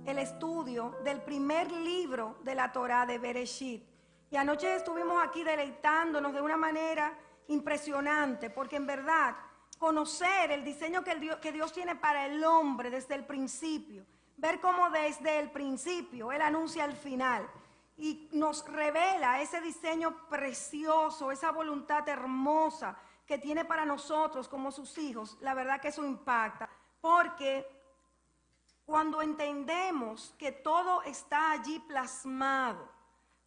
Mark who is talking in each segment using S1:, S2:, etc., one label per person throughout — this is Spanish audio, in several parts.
S1: el estudio del primer libro de la Torá de Bereshit. Y anoche estuvimos aquí deleitándonos de una manera impresionante, porque en verdad conocer el diseño que Dios tiene para el hombre desde el principio, ver cómo desde el principio Él anuncia el final y nos revela ese diseño precioso, esa voluntad hermosa que tiene para nosotros como sus hijos. La verdad que eso impacta, porque cuando entendemos que todo está allí plasmado,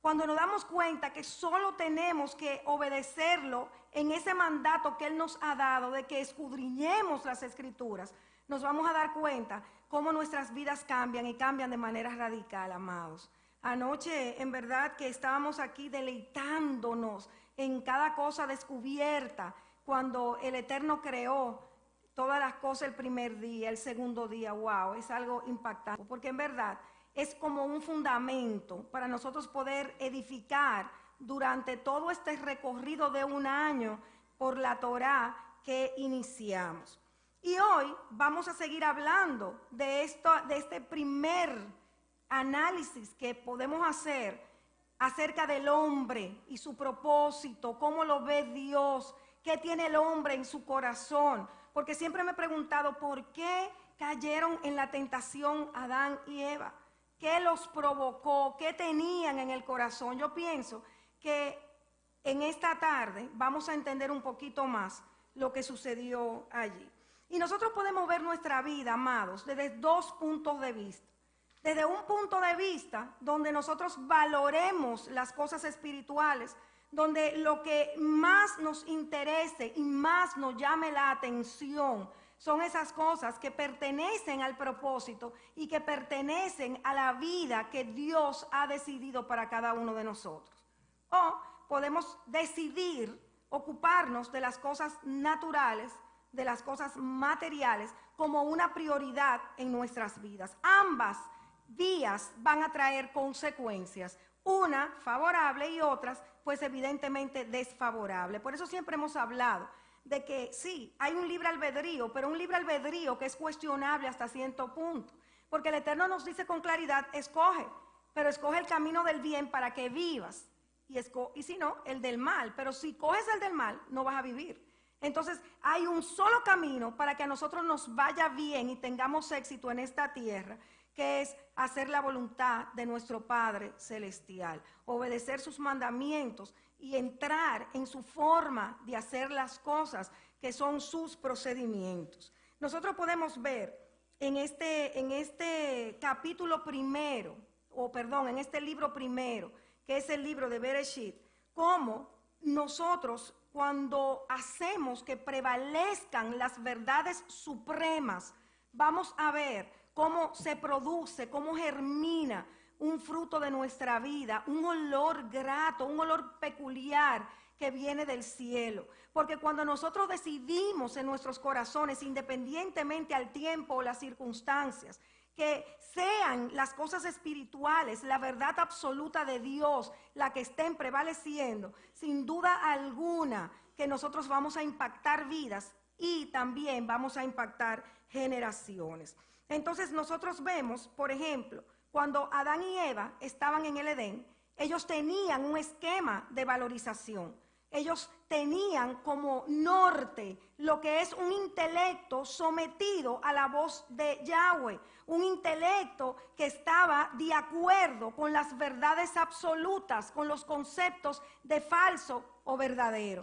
S1: cuando nos damos cuenta que solo tenemos que obedecerlo en ese mandato que Él nos ha dado de que escudriñemos las Escrituras, nos vamos a dar cuenta cómo nuestras vidas cambian y cambian de manera radical, amados. Anoche, en verdad, que estábamos aquí deleitándonos en cada cosa descubierta cuando el Eterno creó todas las cosas el primer día, el segundo día. Wow, es algo impactante, porque en verdad es como un fundamento para nosotros poder edificar durante todo este recorrido de un año por la Torá que iniciamos. Y hoy vamos a seguir hablando de este primer análisis que podemos hacer acerca del hombre y su propósito, cómo lo ve Dios, qué tiene el hombre en su corazón. Porque siempre me he preguntado por qué cayeron en la tentación Adán y Eva. ¿Qué los provocó? ¿Qué tenían en el corazón? Yo pienso que en esta tarde vamos a entender un poquito más lo que sucedió allí. Y nosotros podemos ver nuestra vida, amados, desde dos puntos de vista. Desde un punto de vista donde nosotros valoremos las cosas espirituales, donde lo que más nos interese y más nos llame la atención son esas cosas que pertenecen al propósito y que pertenecen a la vida que Dios ha decidido para cada uno de nosotros. O podemos decidir ocuparnos de las cosas naturales, de las cosas materiales, como una prioridad en nuestras vidas. Ambas vías van a traer consecuencias, una favorable y otras pues evidentemente desfavorable. Por eso siempre hemos hablado de que sí, hay un libre albedrío, pero un libre albedrío que es cuestionable hasta cierto punto, porque el Eterno nos dice con claridad, escoge, pero escoge el camino del bien para que vivas, y si no, el del mal, pero si coges el del mal, no vas a vivir. Entonces hay un solo camino para que a nosotros nos vaya bien y tengamos éxito en esta tierra, que es hacer la voluntad de nuestro Padre Celestial, obedecer sus mandamientos y entrar en su forma de hacer las cosas, que son sus procedimientos. Nosotros podemos ver en este capítulo primero, en este libro primero, que es el libro de Bereshit, cómo nosotros, cuando hacemos que prevalezcan las verdades supremas, vamos a ver cómo se produce, cómo germina un fruto de nuestra vida, un olor grato, un olor peculiar que viene del cielo. Porque cuando nosotros decidimos en nuestros corazones, independientemente al tiempo o las circunstancias, que sean las cosas espirituales, la verdad absoluta de Dios, la que estén prevaleciendo, sin duda alguna que nosotros vamos a impactar vidas y también vamos a impactar generaciones. Entonces nosotros vemos, por ejemplo, cuando Adán y Eva estaban en el Edén, ellos tenían un esquema de valorización. Ellos tenían como norte lo que es un intelecto sometido a la voz de Yahweh, un intelecto que estaba de acuerdo con las verdades absolutas, con los conceptos de falso o verdadero.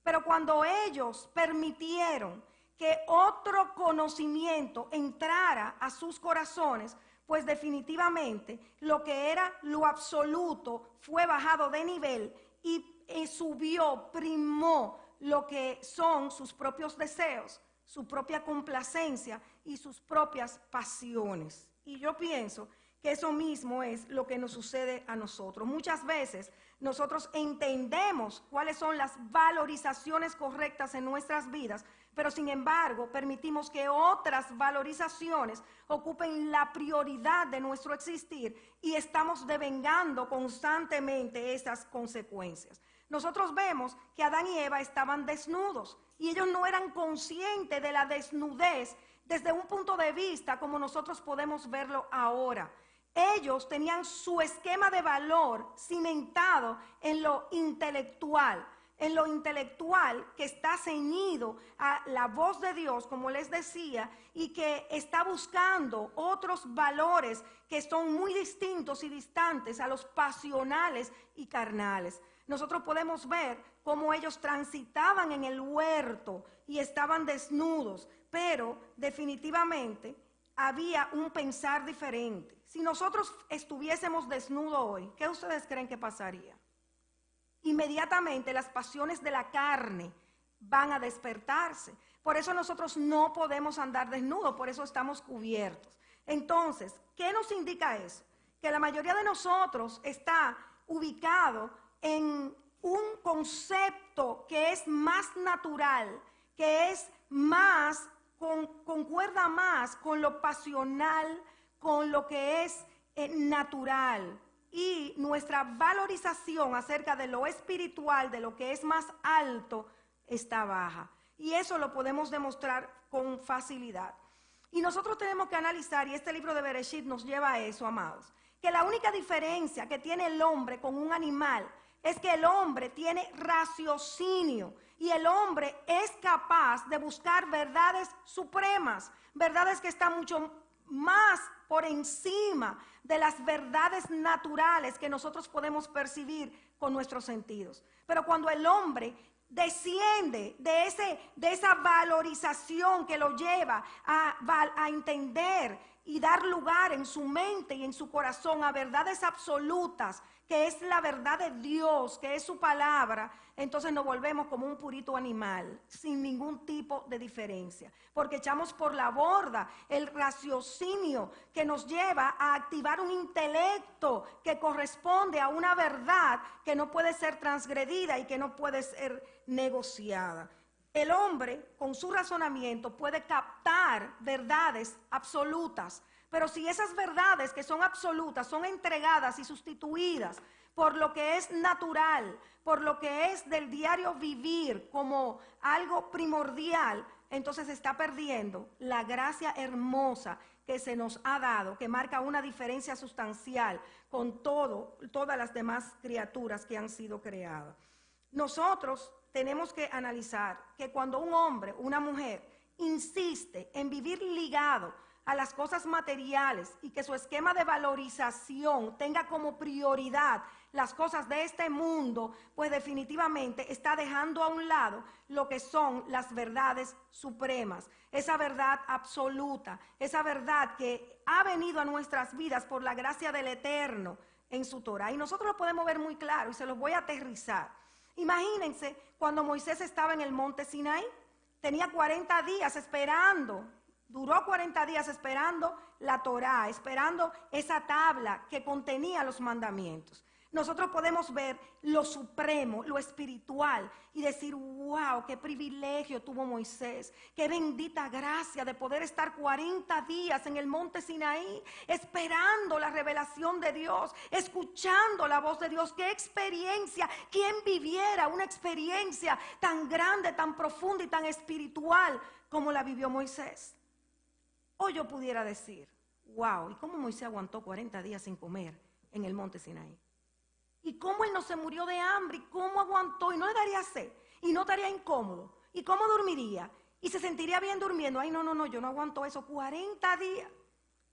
S1: Pero cuando ellos permitieron que otro conocimiento entrara a sus corazones, pues definitivamente lo que era lo absoluto fue bajado de nivel y subió, primó lo que son sus propios deseos, su propia complacencia y sus propias pasiones. Y yo pienso que eso mismo es lo que nos sucede a nosotros. Muchas veces nosotros entendemos cuáles son las valorizaciones correctas en nuestras vidas, pero sin embargo permitimos que otras valorizaciones ocupen la prioridad de nuestro existir y estamos devengando constantemente esas consecuencias. Nosotros vemos que Adán y Eva estaban desnudos, y ellos no eran conscientes de la desnudez desde un punto de vista como nosotros podemos verlo ahora. Ellos tenían su esquema de valor cimentado en lo intelectual que está ceñido a la voz de Dios, como les decía, y que está buscando otros valores que son muy distintos y distantes a los pasionales y carnales. Nosotros podemos ver cómo ellos transitaban en el huerto y estaban desnudos, pero definitivamente había un pensar diferente. Si nosotros estuviésemos desnudos hoy, ¿qué ustedes creen que pasaría? Inmediatamente las pasiones de la carne van a despertarse. Por eso nosotros no podemos andar desnudos, por eso estamos cubiertos. Entonces, ¿qué nos indica eso? Que la mayoría de nosotros está ubicado en un concepto que es más natural, que es más, concuerda más con lo pasional, con lo que es natural. Y nuestra valorización acerca de lo espiritual, de lo que es más alto, está baja. Y eso lo podemos demostrar con facilidad. Y nosotros tenemos que analizar, y este libro de Bereshit nos lleva a eso, amados, que la única diferencia que tiene el hombre con un animal es que el hombre tiene raciocinio y el hombre es capaz de buscar verdades supremas, verdades que están mucho más por encima de las verdades naturales que nosotros podemos percibir con nuestros sentidos. Pero cuando el hombre desciende de esa valorización que lo lleva a entender y dar lugar en su mente y en su corazón a verdades absolutas, que es la verdad de Dios, que es su palabra, entonces nos volvemos como un purito animal, sin ningún tipo de diferencia, porque echamos por la borda el raciocinio que nos lleva a activar un intelecto que corresponde a una verdad que no puede ser transgredida y que no puede ser negociada. El hombre, con su razonamiento, puede captar verdades absolutas, pero si esas verdades que son absolutas son entregadas y sustituidas por lo que es natural, por lo que es del diario vivir como algo primordial, entonces se está perdiendo la gracia hermosa que se nos ha dado, que marca una diferencia sustancial con todas las demás criaturas que han sido creadas. Nosotros tenemos que analizar que cuando un hombre, una mujer, insiste en vivir ligado a las cosas materiales y que su esquema de valorización tenga como prioridad las cosas de este mundo, pues definitivamente está dejando a un lado lo que son las verdades supremas, esa verdad absoluta, esa verdad que ha venido a nuestras vidas por la gracia del Eterno en su Torah. Y nosotros lo podemos ver muy claro y se los voy a aterrizar. Imagínense cuando Moisés estaba en el monte Sinaí, tenía 40 días esperando. Duró 40 días esperando la Torá, esperando esa tabla que contenía los mandamientos. Nosotros podemos ver lo supremo, lo espiritual y decir, wow, qué privilegio tuvo Moisés, qué bendita gracia de poder estar 40 días en el monte Sinaí, esperando la revelación de Dios, escuchando la voz de Dios. Qué experiencia, ¿quién viviera una experiencia tan grande, tan profunda y tan espiritual como la vivió Moisés? O yo pudiera decir, wow, ¿y cómo Moisés aguantó 40 días sin comer en el monte Sinaí? ¿Y cómo él no se murió de hambre? ¿Y cómo aguantó? ¿Y no le daría sed? ¿Y no estaría incómodo? ¿Y cómo dormiría? ¿Y se sentiría bien durmiendo? Ay, no, yo no aguanto eso, 40 días.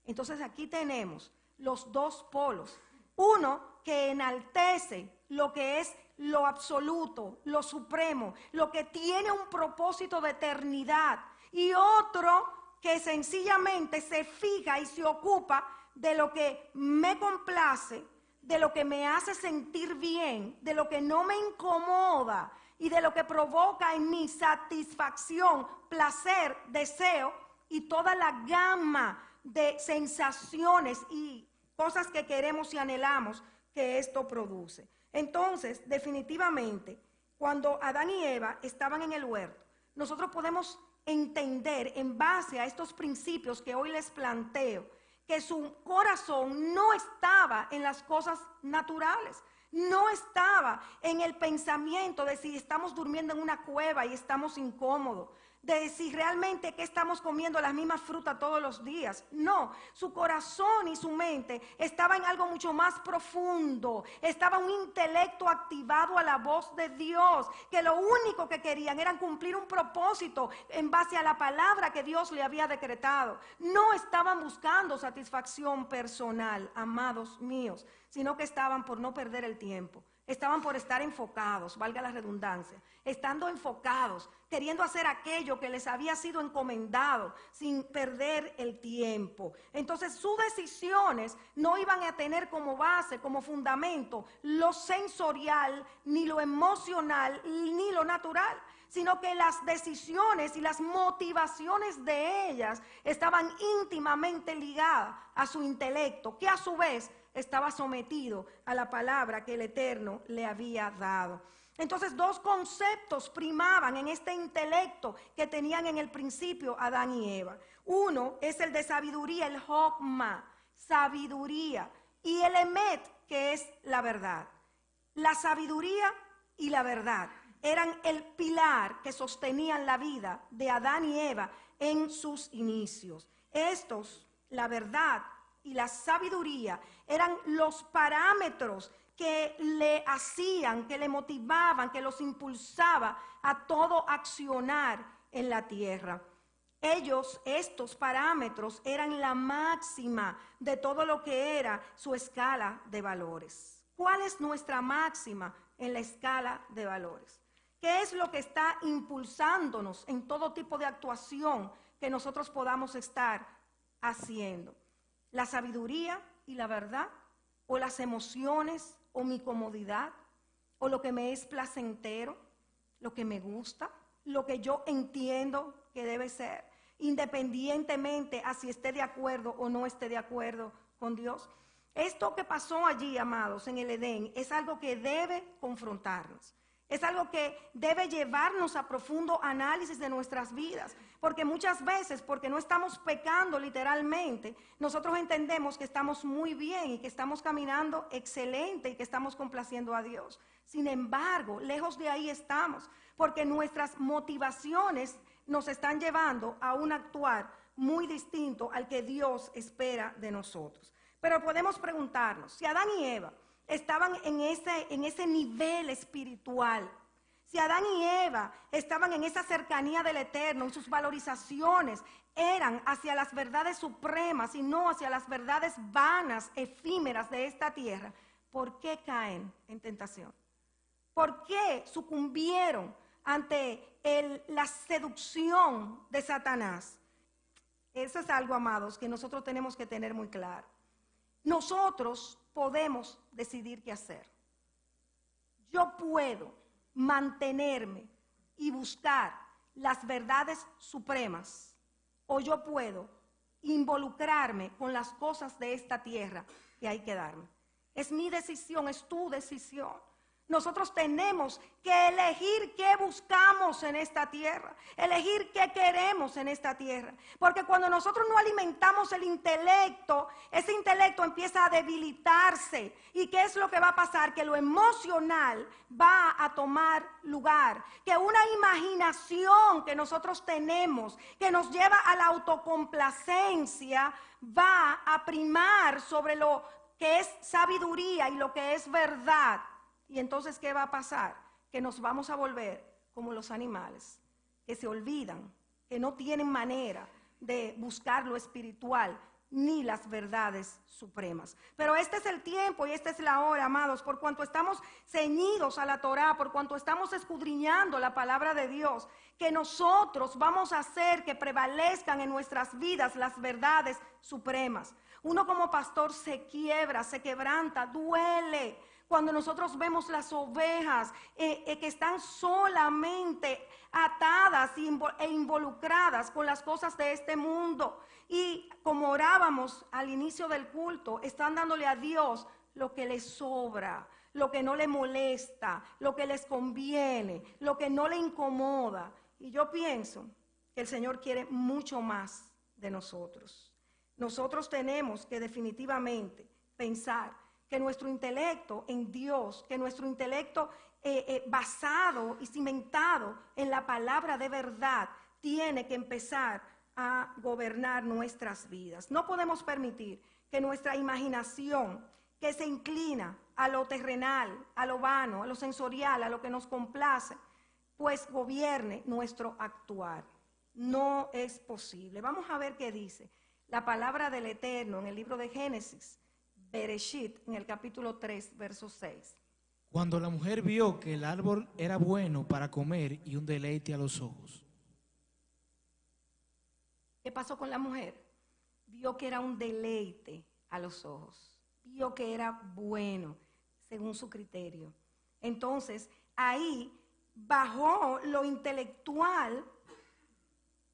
S1: Entonces aquí tenemos los dos polos. Uno que enaltece lo que es lo absoluto, lo supremo, lo que tiene un propósito de eternidad. Y otro que sencillamente se fija y se ocupa de lo que me complace, de lo que me hace sentir bien, de lo que no me incomoda y de lo que provoca en mi satisfacción, placer, deseo y toda la gama de sensaciones y cosas que queremos y anhelamos que esto produce. Entonces, definitivamente, cuando Adán y Eva estaban en el huerto, nosotros podemos entender en base a estos principios que hoy les planteo, que su corazón no estaba en las cosas naturales. No estaba en el pensamiento de si estamos durmiendo en una cueva y estamos incómodos, de si realmente que estamos comiendo las mismas frutas todos los días. No, su corazón y su mente estaba en algo mucho más profundo. Estaba un intelecto activado a la voz de Dios, que lo único que querían era cumplir un propósito en base a la palabra que Dios le había decretado. No estaban buscando satisfacción personal, amados míos, sino que estaban por no perder el tiempo. Estaban por estar enfocados, valga la redundancia, estando enfocados, queriendo hacer aquello que les había sido encomendado sin perder el tiempo. Entonces sus decisiones no iban a tener como base, como fundamento, lo sensorial, ni lo emocional, ni lo natural, sino que las decisiones y las motivaciones de ellas estaban íntimamente ligadas a su intelecto, que a su vez estaba sometido a la palabra que el Eterno le había dado. Entonces, dos conceptos primaban en este intelecto que tenían en el principio Adán y Eva. Uno es el de sabiduría, el Hokma, sabiduría, y el Emet, que es la verdad. La sabiduría y la verdad eran el pilar que sostenían la vida de Adán y Eva en sus inicios. Estos, la verdad y la sabiduría, eran los parámetros que le hacían, que le motivaban, que los impulsaba a todo accionar en la tierra. Estos parámetros eran la máxima de todo lo que era su escala de valores. ¿Cuál es nuestra máxima en la escala de valores? ¿Qué es lo que está impulsándonos en todo tipo de actuación que nosotros podamos estar haciendo? ¿La sabiduría y la verdad? ¿O las emociones? ¿O mi comodidad? ¿O lo que me es placentero? ¿Lo que me gusta? ¿Lo que yo entiendo que debe ser? Independientemente a si esté de acuerdo o no esté de acuerdo con Dios. Esto que pasó allí, amados, en el Edén, es algo que debe confrontarnos. Es algo que debe llevarnos a profundo análisis de nuestras vidas, porque muchas veces, porque no estamos pecando literalmente, nosotros entendemos que estamos muy bien y que estamos caminando excelente y que estamos complaciendo a Dios. Sin embargo, lejos de ahí estamos, porque nuestras motivaciones nos están llevando a un actuar muy distinto al que Dios espera de nosotros. Pero podemos preguntarnos, si Adán y Eva estaban en ese nivel espiritual, si Adán y Eva estaban en esa cercanía del Eterno y sus valorizaciones eran hacia las verdades supremas y no hacia las verdades vanas, efímeras de esta tierra, ¿por qué caen en tentación? ¿Por qué sucumbieron ante la seducción de Satanás? Eso es algo, amados, que nosotros tenemos que tener muy claro. Nosotros podemos decidir qué hacer. Yo puedo mantenerme y buscar las verdades supremas, o yo puedo involucrarme con las cosas de esta tierra y ahí quedarme. Es mi decisión, es tu decisión. Nosotros tenemos que elegir qué buscamos en esta tierra, elegir qué queremos en esta tierra. Porque cuando nosotros no alimentamos el intelecto, ese intelecto empieza a debilitarse. ¿Y qué es lo que va a pasar? Que lo emocional va a tomar lugar. Que una imaginación que nosotros tenemos, que nos lleva a la autocomplacencia, va a primar sobre lo que es sabiduría y lo que es verdad. Y entonces, ¿qué va a pasar? Que nos vamos a volver como los animales, que se olvidan, que no tienen manera de buscar lo espiritual ni las verdades supremas. Pero este es el tiempo y esta es la hora, amados, por cuanto estamos ceñidos a la Torá, por cuanto estamos escudriñando la palabra de Dios, que nosotros vamos a hacer que prevalezcan en nuestras vidas las verdades supremas. Uno como pastor se quiebra, se quebranta, duele cuando nosotros vemos las ovejas que están solamente atadas e involucradas con las cosas de este mundo. Y como orábamos al inicio del culto, están dándole a Dios lo que les sobra, lo que no le molesta, lo que les conviene, lo que no le incomoda. Y yo pienso que el Señor quiere mucho más de nosotros. Nosotros tenemos que definitivamente pensar que nuestro intelecto en Dios, que nuestro intelecto basado y cimentado en la palabra de verdad, tiene que empezar a gobernar nuestras vidas. No podemos permitir que nuestra imaginación, que se inclina a lo terrenal, a lo vano, a lo sensorial, a lo que nos complace, pues gobierne nuestro actuar. No es posible. Vamos a ver qué dice la palabra del Eterno en el libro de Génesis, Bereshit, en el capítulo 3, verso 6.
S2: Cuando la mujer vio que el árbol era bueno para comer y un deleite a los ojos.
S1: ¿Qué pasó con la mujer? Vio que era un deleite a los ojos. Vio que era bueno, según su criterio. Entonces, ahí bajó lo intelectual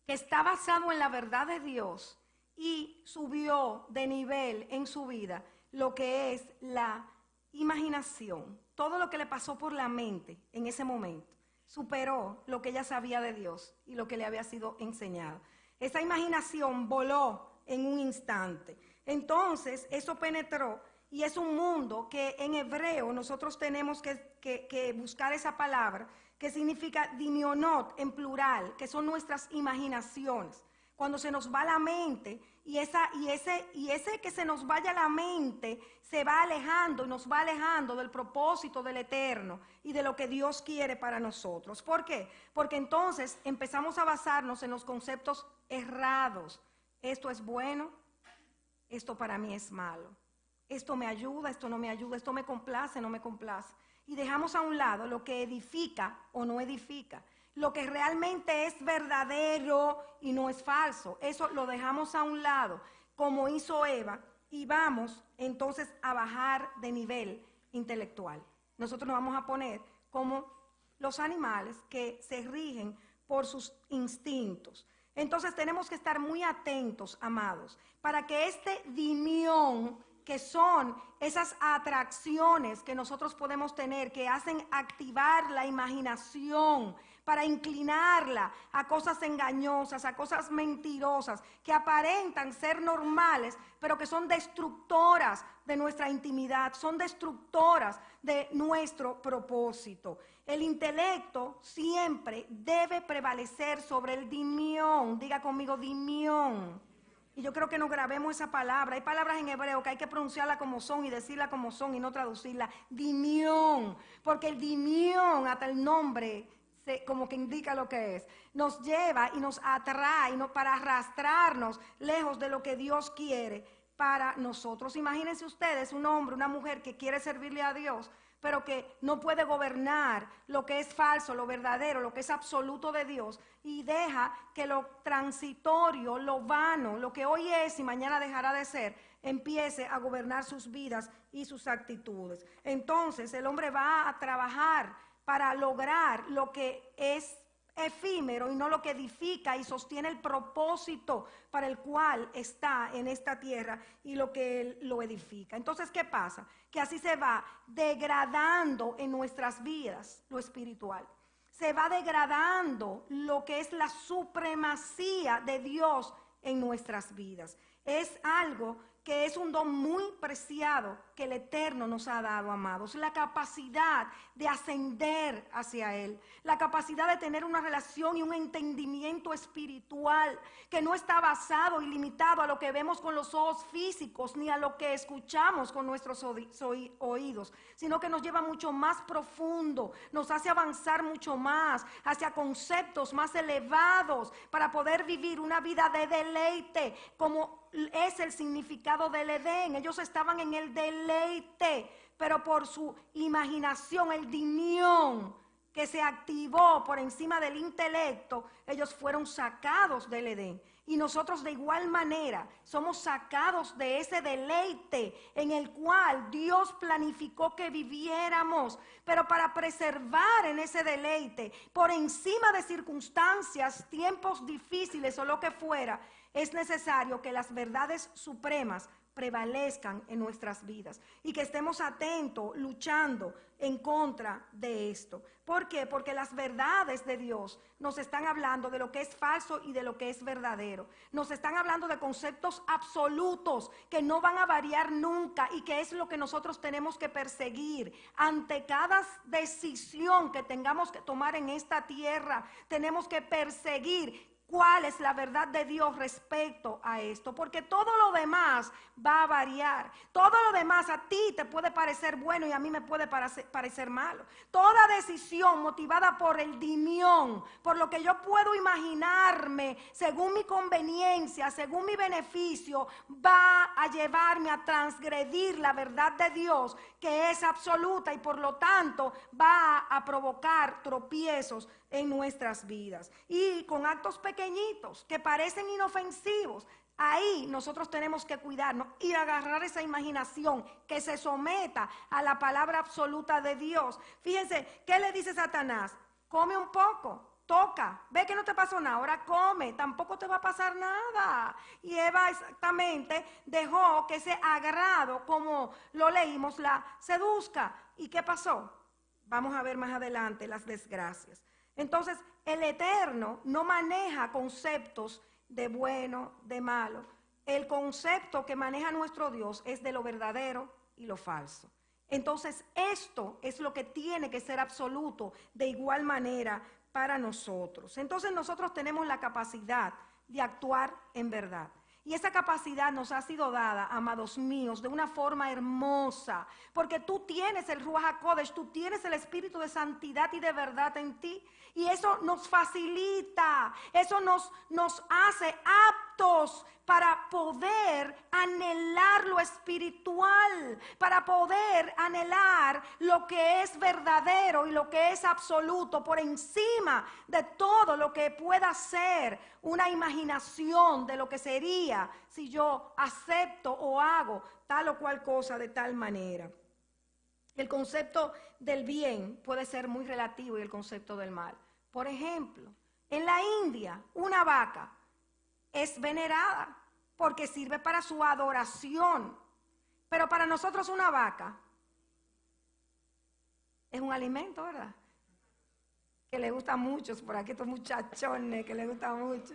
S1: que está basado en la verdad de Dios y subió de nivel en su vida lo que es la imaginación. Todo lo que le pasó por la mente en ese momento superó lo que ella sabía de Dios y lo que le había sido enseñado. Esa imaginación voló en un instante. Entonces, eso penetró y es un mundo que en hebreo nosotros tenemos que buscar esa palabra que significa dimionot en plural, que son nuestras imaginaciones. Cuando se nos va la mente y ese que se nos vaya la mente se va alejando y nos va alejando del propósito del Eterno y de lo que Dios quiere para nosotros. ¿Por qué? Porque entonces empezamos a basarnos en los conceptos errados. Esto es bueno, esto para mí es malo. Esto me ayuda, esto no me ayuda, esto me complace, no me complace. Y dejamos a un lado lo que edifica o no edifica. Lo que realmente es verdadero y no es falso. Eso lo dejamos a un lado, como hizo Eva, y vamos entonces a bajar de nivel intelectual. Nosotros nos vamos a poner como los animales que se rigen por sus instintos. Entonces tenemos que estar muy atentos, amados, para que este dimión, que son esas atracciones que nosotros podemos tener, que hacen activar la imaginación para inclinarla a cosas engañosas, a cosas mentirosas, que aparentan ser normales, pero que son destructoras de nuestra intimidad, son destructoras de nuestro propósito. El intelecto siempre debe prevalecer sobre el dimión. Diga conmigo, dimión. Y yo creo que nos grabemos esa palabra. Hay palabras en hebreo que hay que pronunciarla como son y decirla como son y no traducirla. Dimión. Porque el dimión, hasta el nombre, como que indica lo que es, nos lleva y nos atrae para arrastrarnos lejos de lo que Dios quiere para nosotros. Imagínense ustedes un hombre, una mujer que quiere servirle a Dios, pero que no puede gobernar lo que es falso, lo verdadero, lo que es absoluto de Dios, y deja que lo transitorio, lo vano, lo que hoy es y mañana dejará de ser, empiece a gobernar sus vidas y sus actitudes. Entonces el hombre va a trabajar para lograr lo que es efímero y no lo que edifica y sostiene el propósito para el cual está en esta tierra y lo que él lo edifica. Entonces, ¿qué pasa? Que así se va degradando en nuestras vidas lo espiritual. Se va degradando lo que es la supremacía de Dios en nuestras vidas. Es algo que es un don muy preciado que el Eterno nos ha dado, amados. La capacidad de ascender hacia Él, la capacidad de tener una relación y un entendimiento espiritual que no está basado y limitado a lo que vemos con los ojos físicos ni a lo que escuchamos con nuestros oídos, sino que nos lleva mucho más profundo, nos hace avanzar mucho más hacia conceptos más elevados para poder vivir una vida de deleite, como es el significado del Edén. Ellos estaban en el deleite, pero por su imaginación, el dimión que se activó por encima del intelecto, ellos fueron sacados del Edén. Y nosotros de igual manera somos sacados de ese deleite en el cual Dios planificó que viviéramos, pero para preservar en ese deleite, por encima de circunstancias, tiempos difíciles o lo que fuera, es necesario que las verdades supremas prevalezcan en nuestras vidas y que estemos atentos, luchando en contra de esto. ¿Por qué? Porque las verdades de Dios nos están hablando de lo que es falso y de lo que es verdadero. Nos están hablando de conceptos absolutos que no van a variar nunca y que es lo que nosotros tenemos que perseguir. Ante cada decisión que tengamos que tomar en esta tierra, tenemos que perseguir cuál es la verdad de Dios respecto a esto, porque todo lo demás va a variar. Todo lo demás a ti te puede parecer bueno y a mí me puede parecer malo. Toda decisión motivada por el dimión, por lo que yo puedo imaginarme según mi conveniencia, según mi beneficio, va a llevarme a transgredir la verdad de Dios, que es absoluta, y por lo tanto va a provocar tropiezos en nuestras vidas. Y con actos pequeñitos que parecen inofensivos, ahí nosotros tenemos que cuidarnos y agarrar esa imaginación que se someta a la palabra absoluta de Dios. Fíjense, ¿qué le dice Satanás? Come un poco, toca, ve que no te pasó nada, ahora come, tampoco te va a pasar nada. Y Eva exactamente dejó que ese agrado, como lo leímos, la seduzca. ¿Y qué pasó? Vamos a ver más adelante las desgracias. Entonces, el Eterno no maneja conceptos de bueno, de malo. El concepto que maneja nuestro Dios es de lo verdadero y lo falso. Entonces, esto es lo que tiene que ser absoluto de igual manera para nosotros. Entonces, nosotros tenemos la capacidad de actuar en verdad. Y esa capacidad nos ha sido dada, amados míos, de una forma hermosa, porque tú tienes el Ruach HaKodesh, tú tienes el Espíritu de santidad y de verdad en ti, y eso nos facilita, eso nos hace aptos para poder anhelar lo espiritual, para poder anhelar lo que es verdadero y lo que es absoluto, por encima de todo lo que pueda ser una imaginación de lo que sería si yo acepto o hago tal o cual cosa de tal manera. El concepto del bien puede ser muy relativo y el concepto del mal. Por ejemplo, en la India, una vaca es venerada porque sirve para su adoración. Pero para nosotros una vaca es un alimento, ¿verdad? Que le gusta mucho, por aquí estos muchachones que le gusta mucho.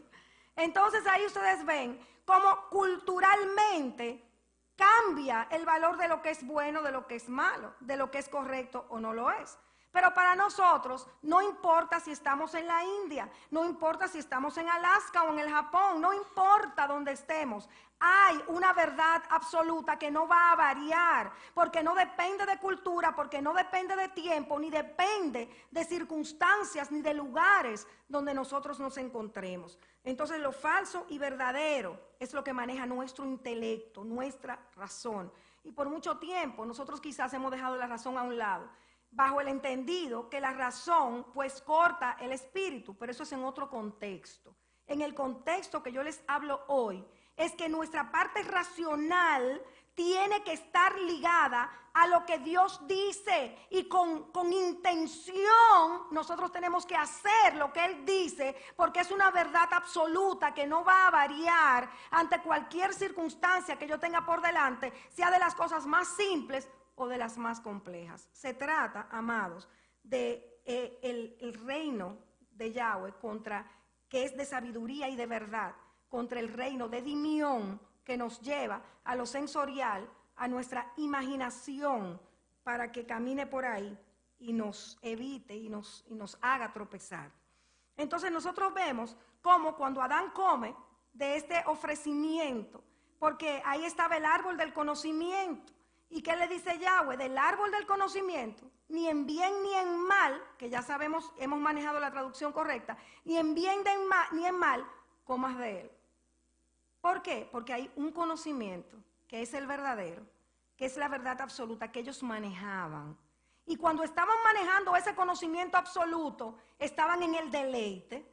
S1: Entonces ahí ustedes ven cómo culturalmente cambia el valor de lo que es bueno, de lo que es malo, de lo que es correcto o no lo es. Pero para nosotros no importa si estamos en la India, no importa si estamos en Alaska o en el Japón, no importa dónde estemos. Hay una verdad absoluta que no va a variar, porque no depende de cultura, porque no depende de tiempo, ni depende de circunstancias, ni de lugares donde nosotros nos encontremos. Entonces lo falso y verdadero es lo que maneja nuestro intelecto, nuestra razón. Y por mucho tiempo nosotros quizás hemos dejado la razón a un lado, bajo el entendido que la razón pues corta el espíritu, pero eso es en otro contexto. En el contexto que yo les hablo hoy, es que nuestra parte racional tiene que estar ligada a lo que Dios dice, y con intención nosotros tenemos que hacer lo que Él dice, porque es una verdad absoluta que no va a variar ante cualquier circunstancia que yo tenga por delante, sea de las cosas más simples o de las más complejas. Se trata, amados, de el reino de Yahweh, que es de sabiduría y de verdad, contra el reino de Dimión, que nos lleva a lo sensorial, a nuestra imaginación, para que camine por ahí y nos evite y nos haga tropezar. Entonces nosotros vemos cómo cuando Adán come de este ofrecimiento, porque ahí estaba el árbol del conocimiento, ¿y qué le dice Yahweh? Del árbol del conocimiento, ni en bien ni en mal, que ya sabemos, hemos manejado la traducción correcta, ni en bien ni en mal, comas de él. ¿Por qué? Porque hay un conocimiento que es el verdadero, que es la verdad absoluta que ellos manejaban. Y cuando estaban manejando ese conocimiento absoluto, estaban en el deleite,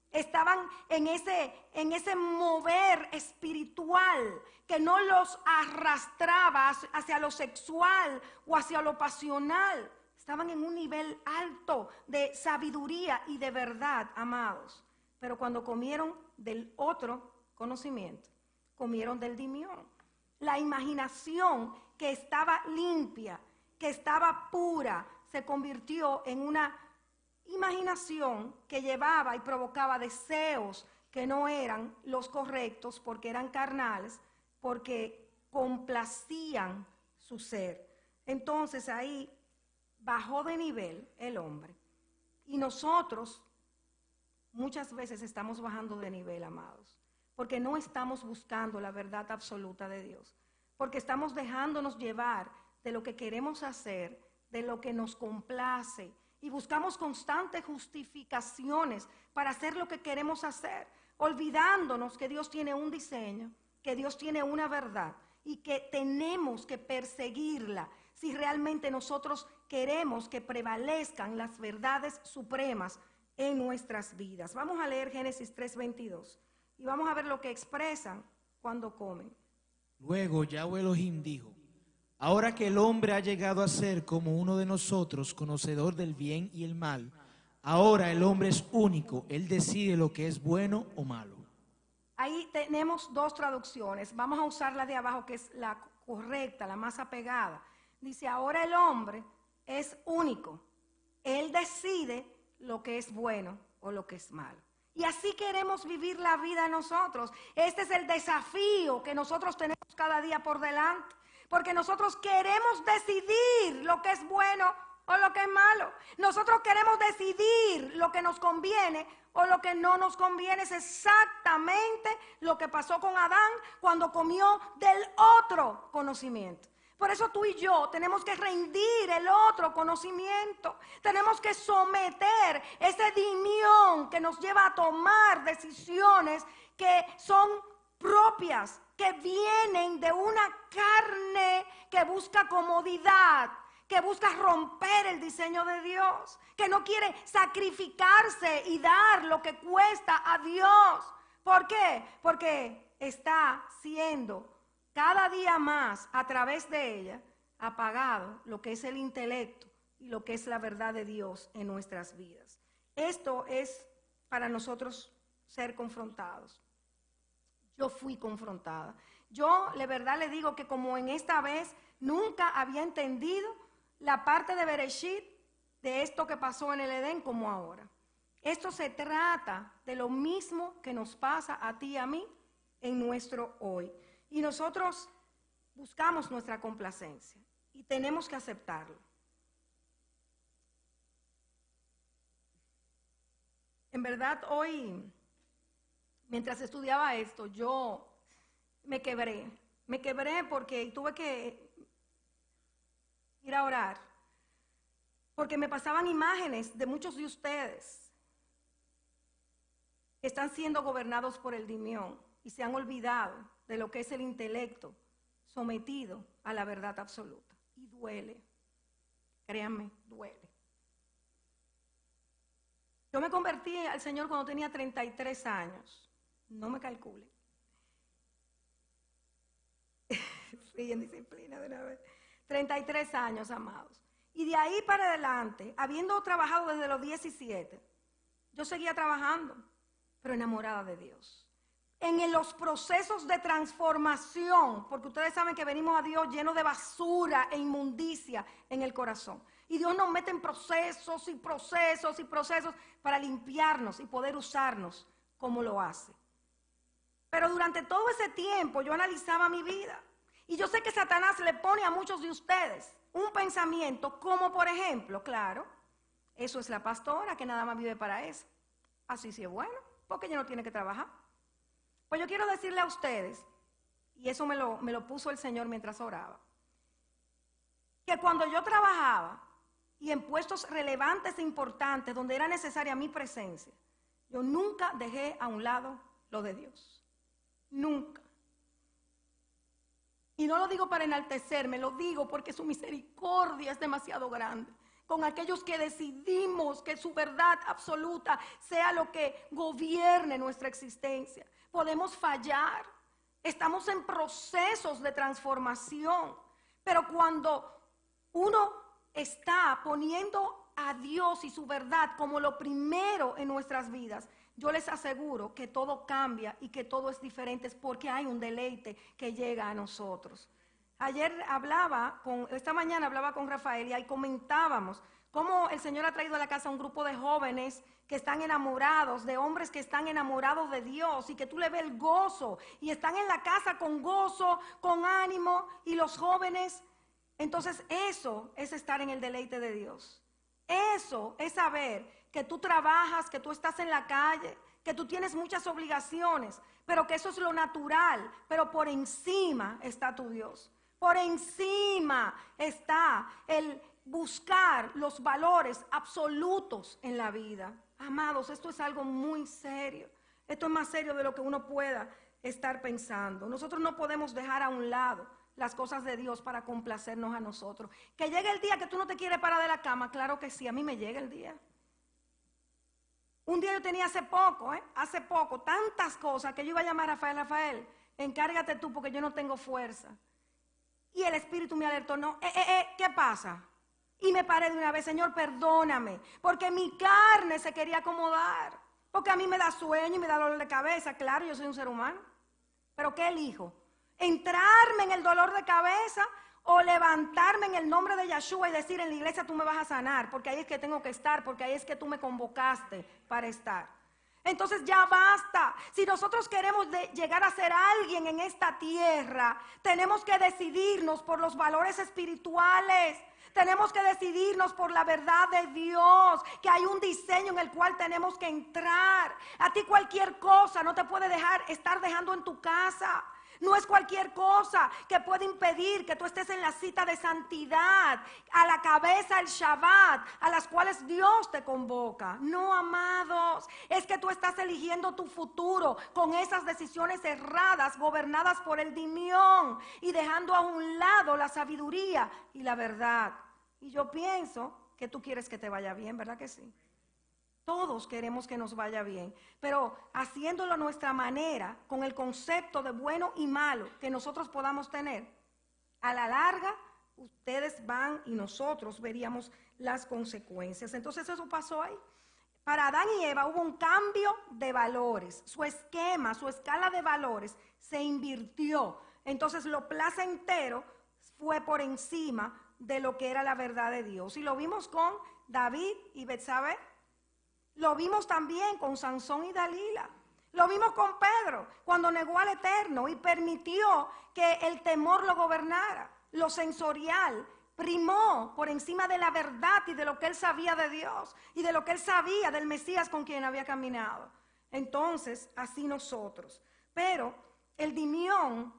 S1: estaban en ese mover espiritual que no los arrastraba hacia lo sexual o hacia lo pasional. Estaban en un nivel alto de sabiduría y de verdad, amados. Pero cuando comieron del otro conocimiento, comieron del dimión. La imaginación que estaba limpia, que estaba pura, se convirtió en una imaginación que llevaba y provocaba deseos que no eran los correctos porque eran carnales, porque complacían su ser. Entonces ahí bajó de nivel el hombre. Y nosotros muchas veces estamos bajando de nivel, amados, porque no estamos buscando la verdad absoluta de Dios, porque estamos dejándonos llevar de lo que queremos hacer, de lo que nos complace, y buscamos constantes justificaciones para hacer lo que queremos hacer, olvidándonos que Dios tiene un diseño, que Dios tiene una verdad y que tenemos que perseguirla si realmente nosotros queremos que prevalezcan las verdades supremas en nuestras vidas. Vamos a leer Génesis 3:22 y vamos a ver lo que expresan cuando comen.
S2: Luego Yahweh Elohim dijo: ahora que el hombre ha llegado a ser como uno de nosotros, conocedor del bien y el mal, ahora el hombre es único, él decide lo que es bueno o malo.
S1: Ahí tenemos dos traducciones. Vamos a usar la de abajo, que es la correcta, la más apegada. Dice, ahora el hombre es único. Él decide lo que es bueno o lo que es malo. Y así queremos vivir la vida nosotros. Este es el desafío que nosotros tenemos cada día por delante. Porque nosotros queremos decidir lo que es bueno o lo que es malo. Nosotros queremos decidir lo que nos conviene o lo que no nos conviene. Es exactamente lo que pasó con Adán cuando comió del otro conocimiento. Por eso tú y yo tenemos que rendir el otro conocimiento. Tenemos que someter ese dimión que nos lleva a tomar decisiones que son propias, que vienen de una carne que busca comodidad, que busca romper el diseño de Dios, que no quiere sacrificarse y dar lo que cuesta a Dios. ¿Por qué? Porque está siendo cada día más a través de ella apagado lo que es el intelecto y lo que es la verdad de Dios en nuestras vidas. Esto es para nosotros ser confrontados. Yo fui confrontada. Yo, de verdad, le digo que como en esta vez nunca había entendido la parte de Bereshit, de esto que pasó en el Edén como ahora. Esto se trata de lo mismo que nos pasa a ti y a mí en nuestro hoy. Y nosotros buscamos nuestra complacencia y tenemos que aceptarlo. En verdad, hoy, mientras estudiaba esto, yo me quebré porque tuve que ir a orar, porque me pasaban imágenes de muchos de ustedes que están siendo gobernados por el dimión y se han olvidado de lo que es el intelecto sometido a la verdad absoluta. Y duele, créanme, duele. Yo me convertí al Señor cuando tenía 33 años. No me calculen. Sí, en disciplina de una vez. 33 años, amados. Y de ahí para adelante, habiendo trabajado desde los 17, yo seguía trabajando, pero enamorada de Dios. En los procesos de transformación, porque ustedes saben que venimos a Dios llenos de basura e inmundicia en el corazón. Y Dios nos mete en procesos y procesos y procesos para limpiarnos y poder usarnos como lo hace. Pero durante todo ese tiempo yo analizaba mi vida. Y yo sé que Satanás le pone a muchos de ustedes un pensamiento como, por ejemplo, claro, eso es la pastora que nada más vive para eso. Así sí es bueno, porque ella no tiene que trabajar. Pues yo quiero decirle a ustedes, y eso me lo puso el Señor mientras oraba, que cuando yo trabajaba y en puestos relevantes e importantes donde era necesaria mi presencia, yo nunca dejé a un lado lo de Dios. Nunca. Y no lo digo para enaltecerme, lo digo porque su misericordia es demasiado grande con aquellos que decidimos que su verdad absoluta sea lo que gobierne nuestra existencia. Podemos fallar, estamos en procesos de transformación, pero cuando uno está poniendo a Dios y su verdad como lo primero en nuestras vidas, yo les aseguro que todo cambia y que todo es diferente, es porque hay un deleite que llega a nosotros. Esta mañana hablaba con Rafael y ahí comentábamos cómo el Señor ha traído a la casa un grupo de jóvenes que están enamorados, de hombres que están enamorados de Dios y que tú le ves el gozo y están en la casa con gozo, con ánimo, y los jóvenes, entonces eso es estar en el deleite de Dios. Eso es saber que tú trabajas, que tú estás en la calle, que tú tienes muchas obligaciones, pero que eso es lo natural, pero por encima está tu Dios. Por encima está el buscar los valores absolutos en la vida. Amados, esto es algo muy serio. Esto es más serio de lo que uno pueda estar pensando. Nosotros no podemos dejar a un lado las cosas de Dios para complacernos a nosotros. Que llegue el día que tú no te quieres parar de la cama, claro que sí, a mí me llega el día. Un día yo tenía hace poco, tantas cosas que yo iba a llamar a Rafael, encárgate tú porque yo no tengo fuerza. Y el Espíritu me alertó, no, ¿qué pasa? Y me paré de una vez, Señor, perdóname, porque mi carne se quería acomodar, porque a mí me da sueño y me da dolor de cabeza, claro, yo soy un ser humano, pero ¿qué elijo? ¿Entrarme en el dolor de cabeza o levantarme en el nombre de Yeshua y decir en la iglesia tú me vas a sanar, porque ahí es que tengo que estar, porque ahí es que tú me convocaste para estar? Entonces ya basta. Si nosotros queremos llegar a ser alguien en esta tierra, tenemos que decidirnos por los valores espirituales. Tenemos que decidirnos por la verdad de Dios, que hay un diseño en el cual tenemos que entrar. A ti cualquier cosa no te puede estar dejando en tu casa. No es cualquier cosa que puede impedir que tú estés en la cita de santidad, a la cabeza el Shabbat, a las cuales Dios te convoca. No, amados, es que tú estás eligiendo tu futuro con esas decisiones erradas, gobernadas por el dimión y dejando a un lado la sabiduría y la verdad. Y yo pienso que tú quieres que te vaya bien, ¿verdad que sí? Todos queremos que nos vaya bien, pero haciéndolo a nuestra manera, con el concepto de bueno y malo que nosotros podamos tener, a la larga ustedes van y nosotros veríamos las consecuencias. Entonces eso pasó ahí. Para Adán y Eva hubo un cambio de valores, su esquema, su escala de valores se invirtió. Entonces lo placentero fue por encima de lo que era la verdad de Dios. Y lo vimos con David y Betsabé. Lo vimos también con Sansón y Dalila. Lo vimos con Pedro cuando negó al Eterno y permitió que el temor lo gobernara. Lo sensorial primó por encima de la verdad y de lo que él sabía de Dios y de lo que él sabía del Mesías con quien había caminado. Entonces, así nosotros. Pero el dimión,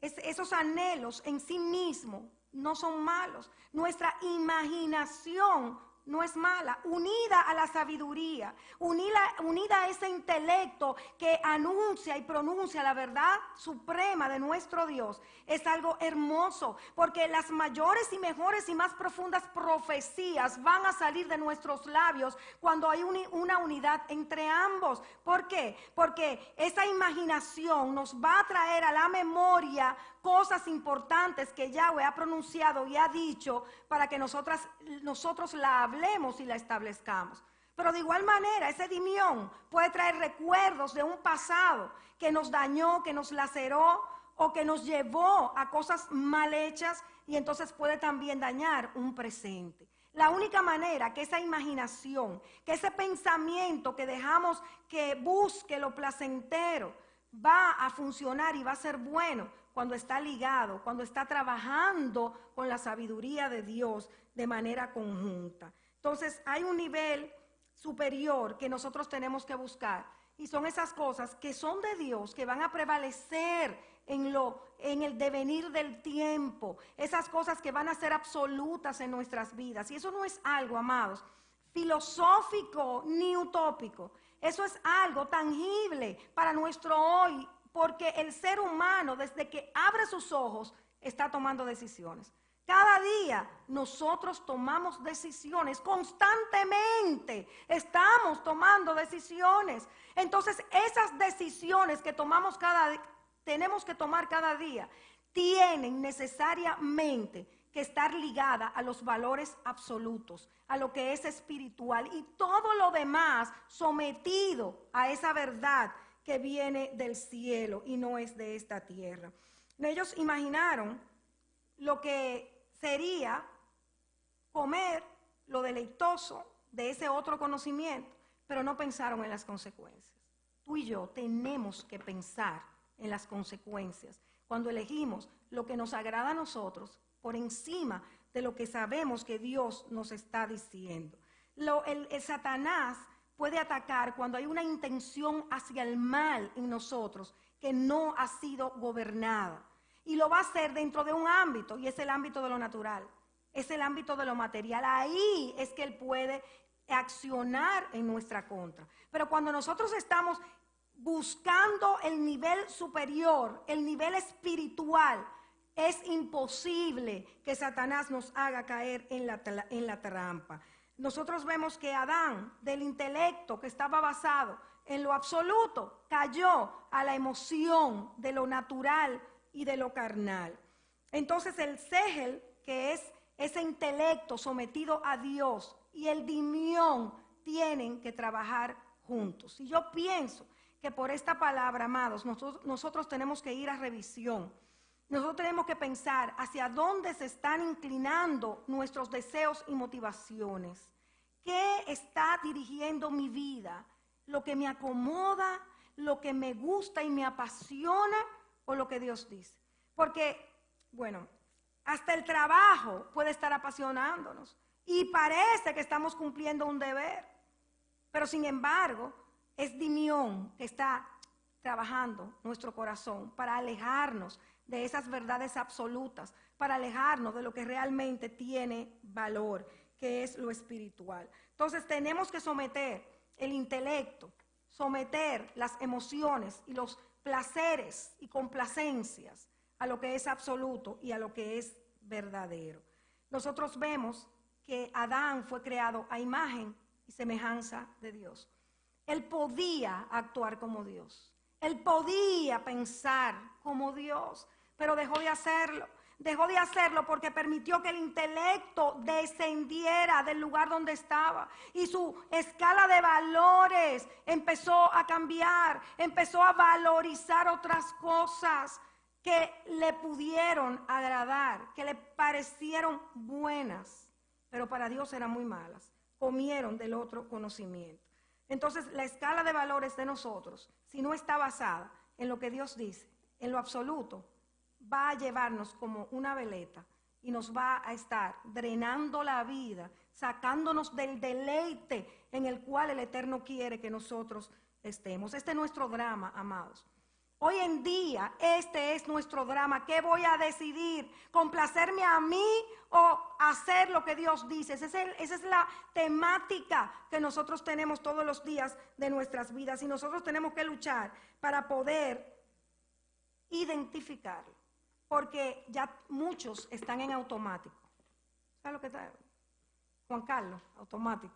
S1: esos anhelos en sí mismos no son malos. Nuestra imaginación no es mala, unida a la sabiduría, unida a ese intelecto que anuncia y pronuncia la verdad suprema de nuestro Dios, es algo hermoso, porque las mayores y mejores y más profundas profecías van a salir de nuestros labios cuando hay una unidad entre ambos. ¿Por qué? Porque esa imaginación nos va a traer a la memoria cosas importantes que Yahweh ha pronunciado y ha dicho para que nosotros la hablemos y la establezcamos. Pero de igual manera, ese dimión puede traer recuerdos de un pasado que nos dañó, que nos laceró o que nos llevó a cosas mal hechas, y entonces puede también dañar un presente. La única manera que esa imaginación, que ese pensamiento que dejamos que busque lo placentero va a funcionar y va a ser bueno cuando está ligado, cuando está trabajando con la sabiduría de Dios de manera conjunta. Entonces hay un nivel superior que nosotros tenemos que buscar, y son esas cosas que son de Dios, que van a prevalecer en el devenir del tiempo, esas cosas que van a ser absolutas en nuestras vidas. Y eso no es algo, amados, filosófico ni utópico. Eso es algo tangible para nuestro hoy, porque el ser humano, desde que abre sus ojos, está tomando decisiones. Cada día nosotros tomamos decisiones, constantemente estamos tomando decisiones. Entonces esas decisiones que tenemos que tomar cada día, tienen necesariamente que estar ligada a los valores absolutos, a lo que es espiritual y todo lo demás sometido a esa verdad que viene del cielo y no es de esta tierra. Ellos imaginaron lo que sería comer lo deleitoso de ese otro conocimiento, pero no pensaron en las consecuencias. Tú y yo tenemos que pensar en las consecuencias cuando elegimos lo que nos agrada a nosotros por encima de lo que sabemos que Dios nos está diciendo. El Satanás puede atacar cuando hay una intención hacia el mal en nosotros que no ha sido gobernada. Y lo va a hacer dentro de un ámbito, y es el ámbito de lo natural, es el ámbito de lo material. Ahí es que él puede accionar en nuestra contra. Pero cuando nosotros estamos buscando el nivel superior, el nivel espiritual, es imposible que Satanás nos haga caer en la trampa. Nosotros vemos que Adán, del intelecto que estaba basado en lo absoluto, cayó a la emoción de lo natural y de lo carnal. Entonces el Segel, que es ese intelecto sometido a Dios, y el Dimión tienen que trabajar juntos. Y yo pienso que por esta palabra, amados, nosotros tenemos que ir a revisión. Nosotros tenemos que pensar hacia dónde se están inclinando nuestros deseos y motivaciones. ¿Qué está dirigiendo mi vida? ¿Lo que me acomoda, lo que me gusta y me apasiona, o lo que Dios dice? Porque, bueno, hasta el trabajo puede estar apasionándonos y parece que estamos cumpliendo un deber, pero sin embargo es Dimión que está trabajando nuestro corazón para alejarnos de esas verdades absolutas, para alejarnos de lo que realmente tiene valor, que es lo espiritual. Entonces tenemos que someter el intelecto, someter las emociones y los placeres y complacencias a lo que es absoluto y a lo que es verdadero. Nosotros vemos que Adán fue creado a imagen y semejanza de Dios. Él podía actuar como Dios, él podía pensar como Dios, pero dejó de hacerlo. Dejó de hacerlo porque permitió que el intelecto descendiera del lugar donde estaba y su escala de valores empezó a cambiar, empezó a valorizar otras cosas que le pudieron agradar, que le parecieron buenas, pero para Dios eran muy malas. Comieron del otro conocimiento. Entonces la escala de valores de nosotros, si no está basada en lo que Dios dice, en lo absoluto, va a llevarnos como una veleta y nos va a estar drenando la vida, sacándonos del deleite en el cual el Eterno quiere que nosotros estemos. Este es nuestro drama, amados. Hoy en día, este es nuestro drama. ¿Qué voy a decidir? ¿Complacerme a mí o hacer lo que Dios dice? Esa es la temática que nosotros tenemos todos los días de nuestras vidas y nosotros tenemos que luchar para poder identificarlo. Porque ya muchos están en automático. ¿Sabes lo que está? Juan Carlos, automático.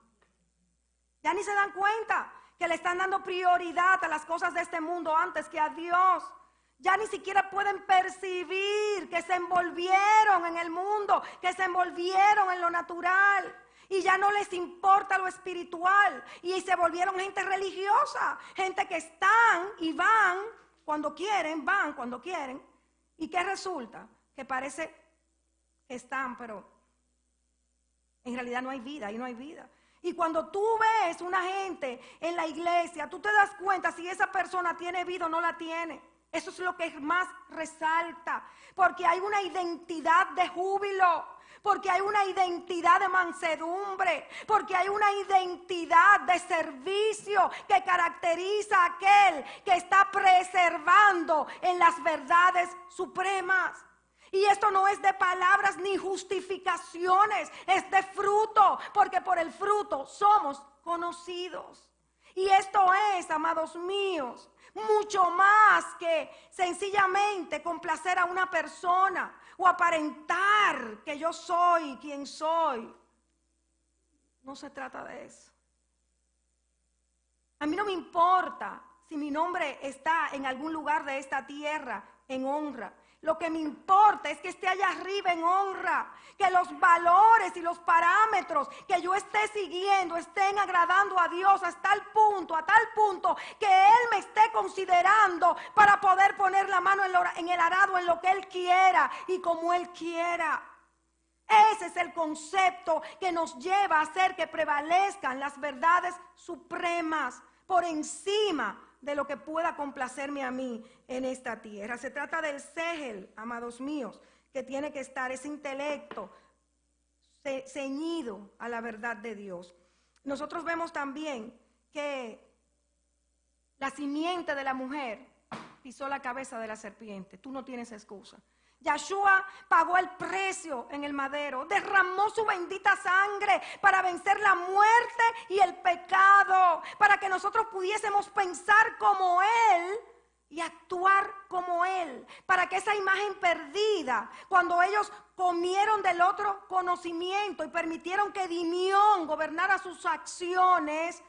S1: Ya ni se dan cuenta que le están dando prioridad a las cosas de este mundo antes que a Dios. Ya ni siquiera pueden percibir que se envolvieron en el mundo, que se envolvieron en lo natural. Y ya no les importa lo espiritual. Y se volvieron gente religiosa, gente que están y van cuando quieren, van cuando quieren. ¿Y qué resulta? Que parece que están, pero en realidad no hay vida, ahí no hay vida. Y cuando tú ves una gente en la iglesia, tú te das cuenta si esa persona tiene vida o no la tiene. Eso es lo que más resalta, porque hay una identidad de júbilo, porque hay una identidad de mansedumbre, porque hay una identidad de servicio que caracteriza a aquel que está preservando en las verdades supremas. Y esto no es de palabras ni justificaciones, es de fruto, porque por el fruto somos conocidos. Y esto es, amados míos, mucho más que sencillamente complacer a una persona o aparentar que yo soy quien soy. No se trata de eso. A mí no me importa si mi nombre está en algún lugar de esta tierra en honra. Lo que me importa es que esté allá arriba en honra, que los valores y los parámetros que yo esté siguiendo estén agradando a Dios a tal punto que Él me esté considerando para poder poner la mano en el arado en lo que Él quiera y como Él quiera. Ese es el concepto que nos lleva a hacer que prevalezcan las verdades supremas por encima de lo que pueda complacerme a mí en esta tierra. Se trata del Sehel, amados míos, que tiene que estar ese intelecto ceñido a la verdad de Dios. Nosotros vemos también que la simiente de la mujer pisó la cabeza de la serpiente. Tú no tienes excusa. Yahshua pagó el precio en el madero, derramó su bendita sangre para vencer la muerte y el pecado, para que nosotros pudiésemos pensar como Él y actuar como Él, para que esa imagen perdida, cuando ellos comieron del otro conocimiento y permitieron que Dimión gobernara sus acciones,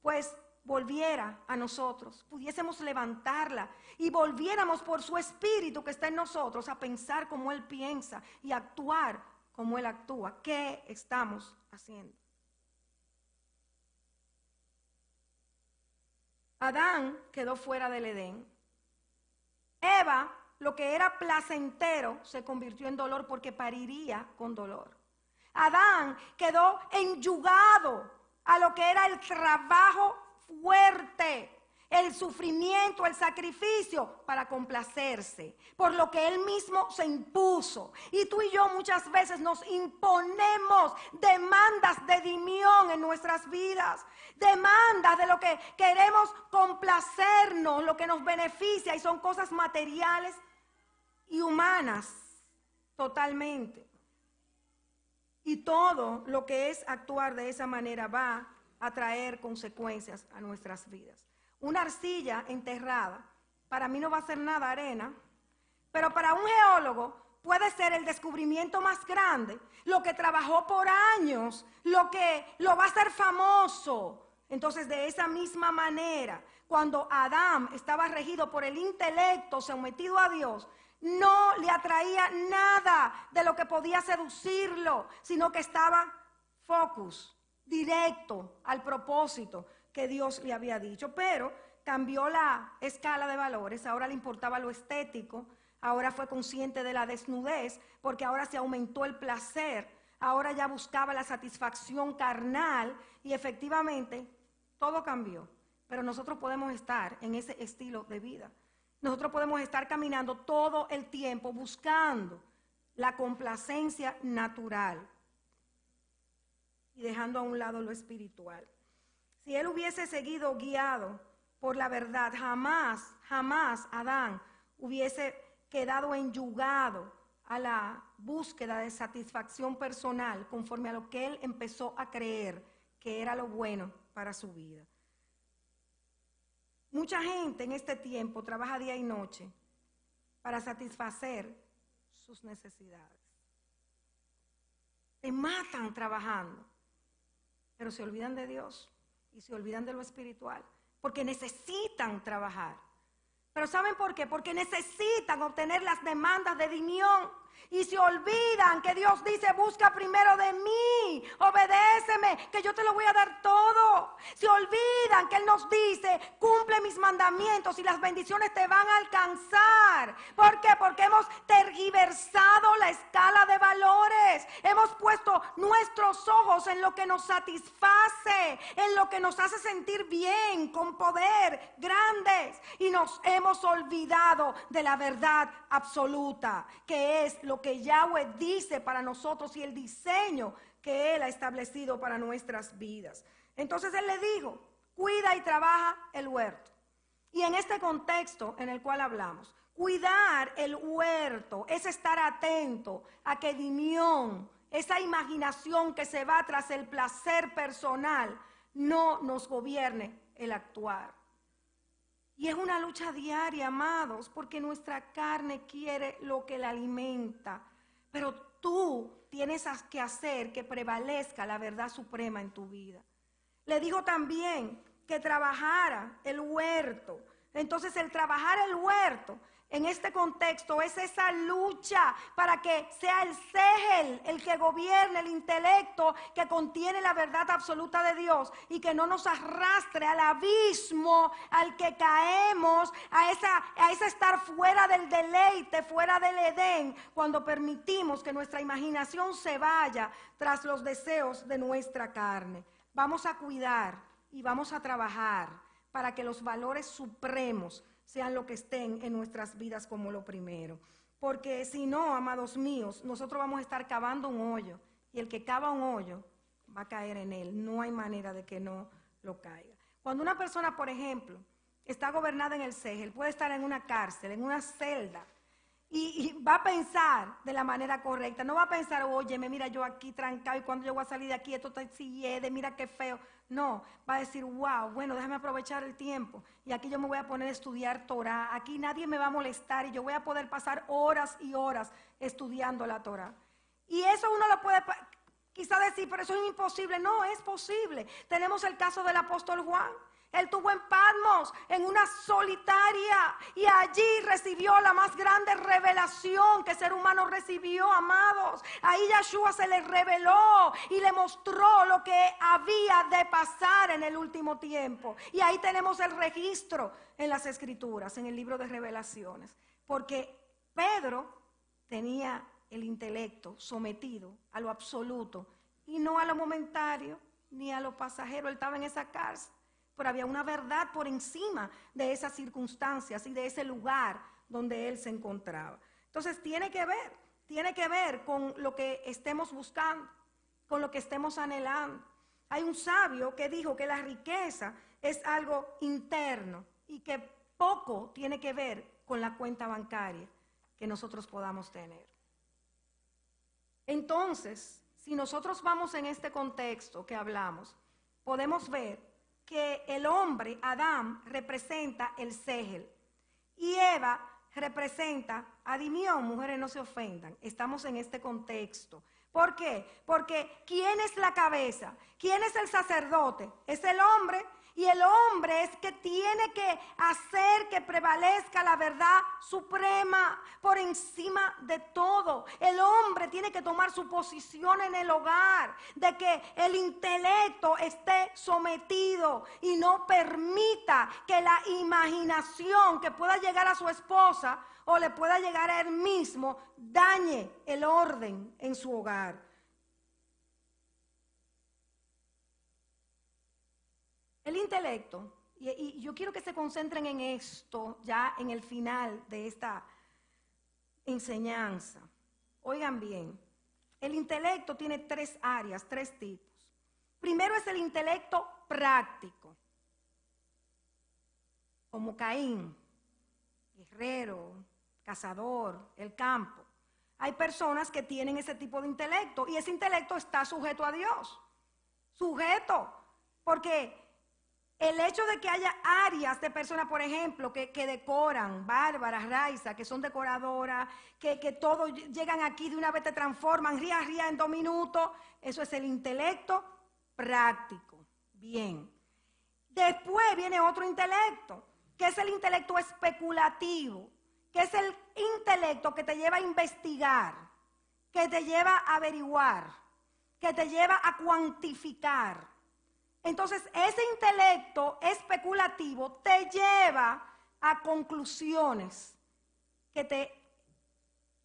S1: pues volviera a nosotros, pudiésemos levantarla y volviéramos por su espíritu que está en nosotros a pensar como Él piensa y actuar como Él actúa. ¿Qué estamos haciendo? Adán quedó fuera del Edén. Eva, lo que era placentero, se convirtió en dolor porque pariría con dolor. Adán quedó enyugado a lo que era el trabajo fuerte, el sufrimiento, el sacrificio para complacerse, por lo que Él mismo se impuso. Y tú y yo muchas veces nos imponemos demandas de Dimión en nuestras vidas, demandas de lo que queremos complacernos, lo que nos beneficia, y son cosas materiales y humanas totalmente. Y todo lo que es actuar de esa manera va a traer consecuencias a nuestras vidas. Una arcilla enterrada, para mí no va a ser nada arena, pero para un geólogo puede ser el descubrimiento más grande, lo que trabajó por años, lo que lo va a hacer famoso. Entonces, de esa misma manera, cuando Adán estaba regido por el intelecto sometido a Dios, no le atraía nada de lo que podía seducirlo, sino que estaba focus, directo al propósito que Dios le había dicho. Pero cambió la escala de valores, ahora le importaba lo estético, ahora fue consciente de la desnudez, porque ahora se aumentó el placer, ahora ya buscaba la satisfacción carnal y efectivamente todo cambió. Pero nosotros podemos estar en ese estilo de vida. Nosotros podemos estar caminando todo el tiempo buscando la complacencia natural y dejando a un lado lo espiritual. Si él hubiese seguido guiado por la verdad, jamás Adán hubiese quedado enyugado a la búsqueda de satisfacción personal conforme a lo que él empezó a creer que era lo bueno para su vida. Mucha gente en este tiempo trabaja día y noche para satisfacer sus necesidades. Se matan trabajando, pero se olvidan de Dios y se olvidan de lo espiritual, porque necesitan trabajar. Pero ¿saben por qué? Porque necesitan obtener las demandas de Dimión. Y se olvidan que Dios dice, busca primero de mí, obedéceme, que yo te lo voy a dar todo. Se olvidan que Él nos dice, cumple mis mandamientos y las bendiciones te van a alcanzar. ¿Por qué? Porque hemos tergiversado la escala de valores. Hemos puesto nuestros ojos en lo que nos satisface, en lo que nos hace sentir bien, con poder, grandes. Y nos hemos olvidado de la verdad absoluta, que es lo que Yahweh dice para nosotros y el diseño que Él ha establecido para nuestras vidas. Entonces Él le dijo, cuida y trabaja el huerto. Y en este contexto en el cual hablamos, cuidar el huerto es estar atento a que Dimión, esa imaginación que se va tras el placer personal, no nos gobierne el actuar. Y es una lucha diaria, amados, porque nuestra carne quiere lo que la alimenta. Pero tú tienes que hacer que prevalezca la verdad suprema en tu vida. Le dijo también que trabajara el huerto. Entonces el trabajar el huerto en este contexto es esa lucha para que sea el Sehel el que gobierne el intelecto que contiene la verdad absoluta de Dios y que no nos arrastre al abismo al que caemos, a ese estar fuera del deleite, fuera del Edén, cuando permitimos que nuestra imaginación se vaya tras los deseos de nuestra carne. Vamos a cuidar y vamos a trabajar para que los valores supremos sean lo que estén en nuestras vidas como lo primero. Porque si no, amados míos, nosotros vamos a estar cavando un hoyo, y el que cava un hoyo va a caer en él. No hay manera de que no lo caiga. Cuando una persona, por ejemplo, está gobernada en el Sehel, puede estar en una cárcel, en una celda, y va a pensar de la manera correcta. No va a pensar, óyeme, mira yo aquí trancado y cuando yo voy a salir de aquí esto está de mira qué feo. No, va a decir, wow, bueno, déjame aprovechar el tiempo y aquí yo me voy a poner a estudiar Torah. Aquí nadie me va a molestar y yo voy a poder pasar horas y horas estudiando la Torah. Y eso uno lo puede quizá decir, pero eso es imposible. No, es posible. Tenemos el caso del apóstol Juan. Él estuvo en Patmos, en una solitaria, y allí recibió la más grande revelación que el ser humano recibió, amados. Ahí Yeshua se le reveló y le mostró lo que había de pasar en el último tiempo. Y ahí tenemos el registro en las Escrituras, en el libro de Revelaciones. Porque Pedro tenía el intelecto sometido a lo absoluto y no a lo momentario ni a lo pasajero. Él estaba en esa cárcel. Pero había una verdad por encima de esas circunstancias y de ese lugar donde él se encontraba. Entonces tiene que ver con lo que estemos buscando, con lo que estemos anhelando. Hay un sabio que dijo que la riqueza es algo interno y que poco tiene que ver con la cuenta bancaria que nosotros podamos tener. Entonces, si nosotros vamos en este contexto que hablamos, podemos ver que el hombre, Adán, representa el Sehel y Eva representa a Dimión. Mujeres, no se ofendan, estamos en este contexto. ¿Por qué? Porque ¿quién es la cabeza? ¿Quién es el sacerdote? Es el hombre. Y el hombre es que tiene que hacer que prevalezca la verdad suprema por encima de todo. El hombre tiene que tomar su posición en el hogar, de que el intelecto esté sometido y no permita que la imaginación que pueda llegar a su esposa o le pueda llegar a él mismo dañe el orden en su hogar. El intelecto, y yo quiero que se concentren en esto ya en el final de esta enseñanza. Oigan bien, el intelecto tiene 3 áreas, 3 tipos. Primero es el intelecto práctico, como Caín, guerrero, cazador, el campo. Hay personas que tienen ese tipo de intelecto y ese intelecto está sujeto a Dios. Sujeto, porque el hecho de que haya áreas de personas, por ejemplo, que decoran, Bárbara, Raiza, que son decoradoras, que todos llegan aquí de una vez te transforman, ría en 2 minutos, eso es el intelecto práctico. Bien. Después viene otro intelecto, que es el intelecto especulativo, que es el intelecto que te lleva a investigar, que te lleva a averiguar, que te lleva a cuantificar. Entonces, ese intelecto especulativo te lleva a conclusiones que te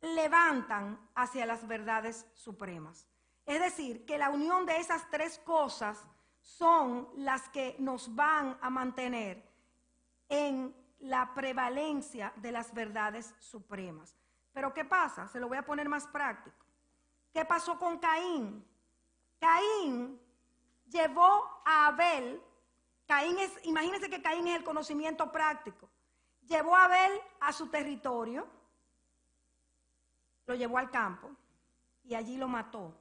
S1: levantan hacia las verdades supremas. Es decir, que la unión de esas 3 cosas son las que nos van a mantener en la prevalencia de las verdades supremas. Pero ¿qué pasa? Se lo voy a poner más práctico. ¿Qué pasó con Caín? Caín llevó a Abel. Imagínense que Caín es el conocimiento práctico. Llevó a Abel a su territorio, lo llevó al campo y allí lo mató.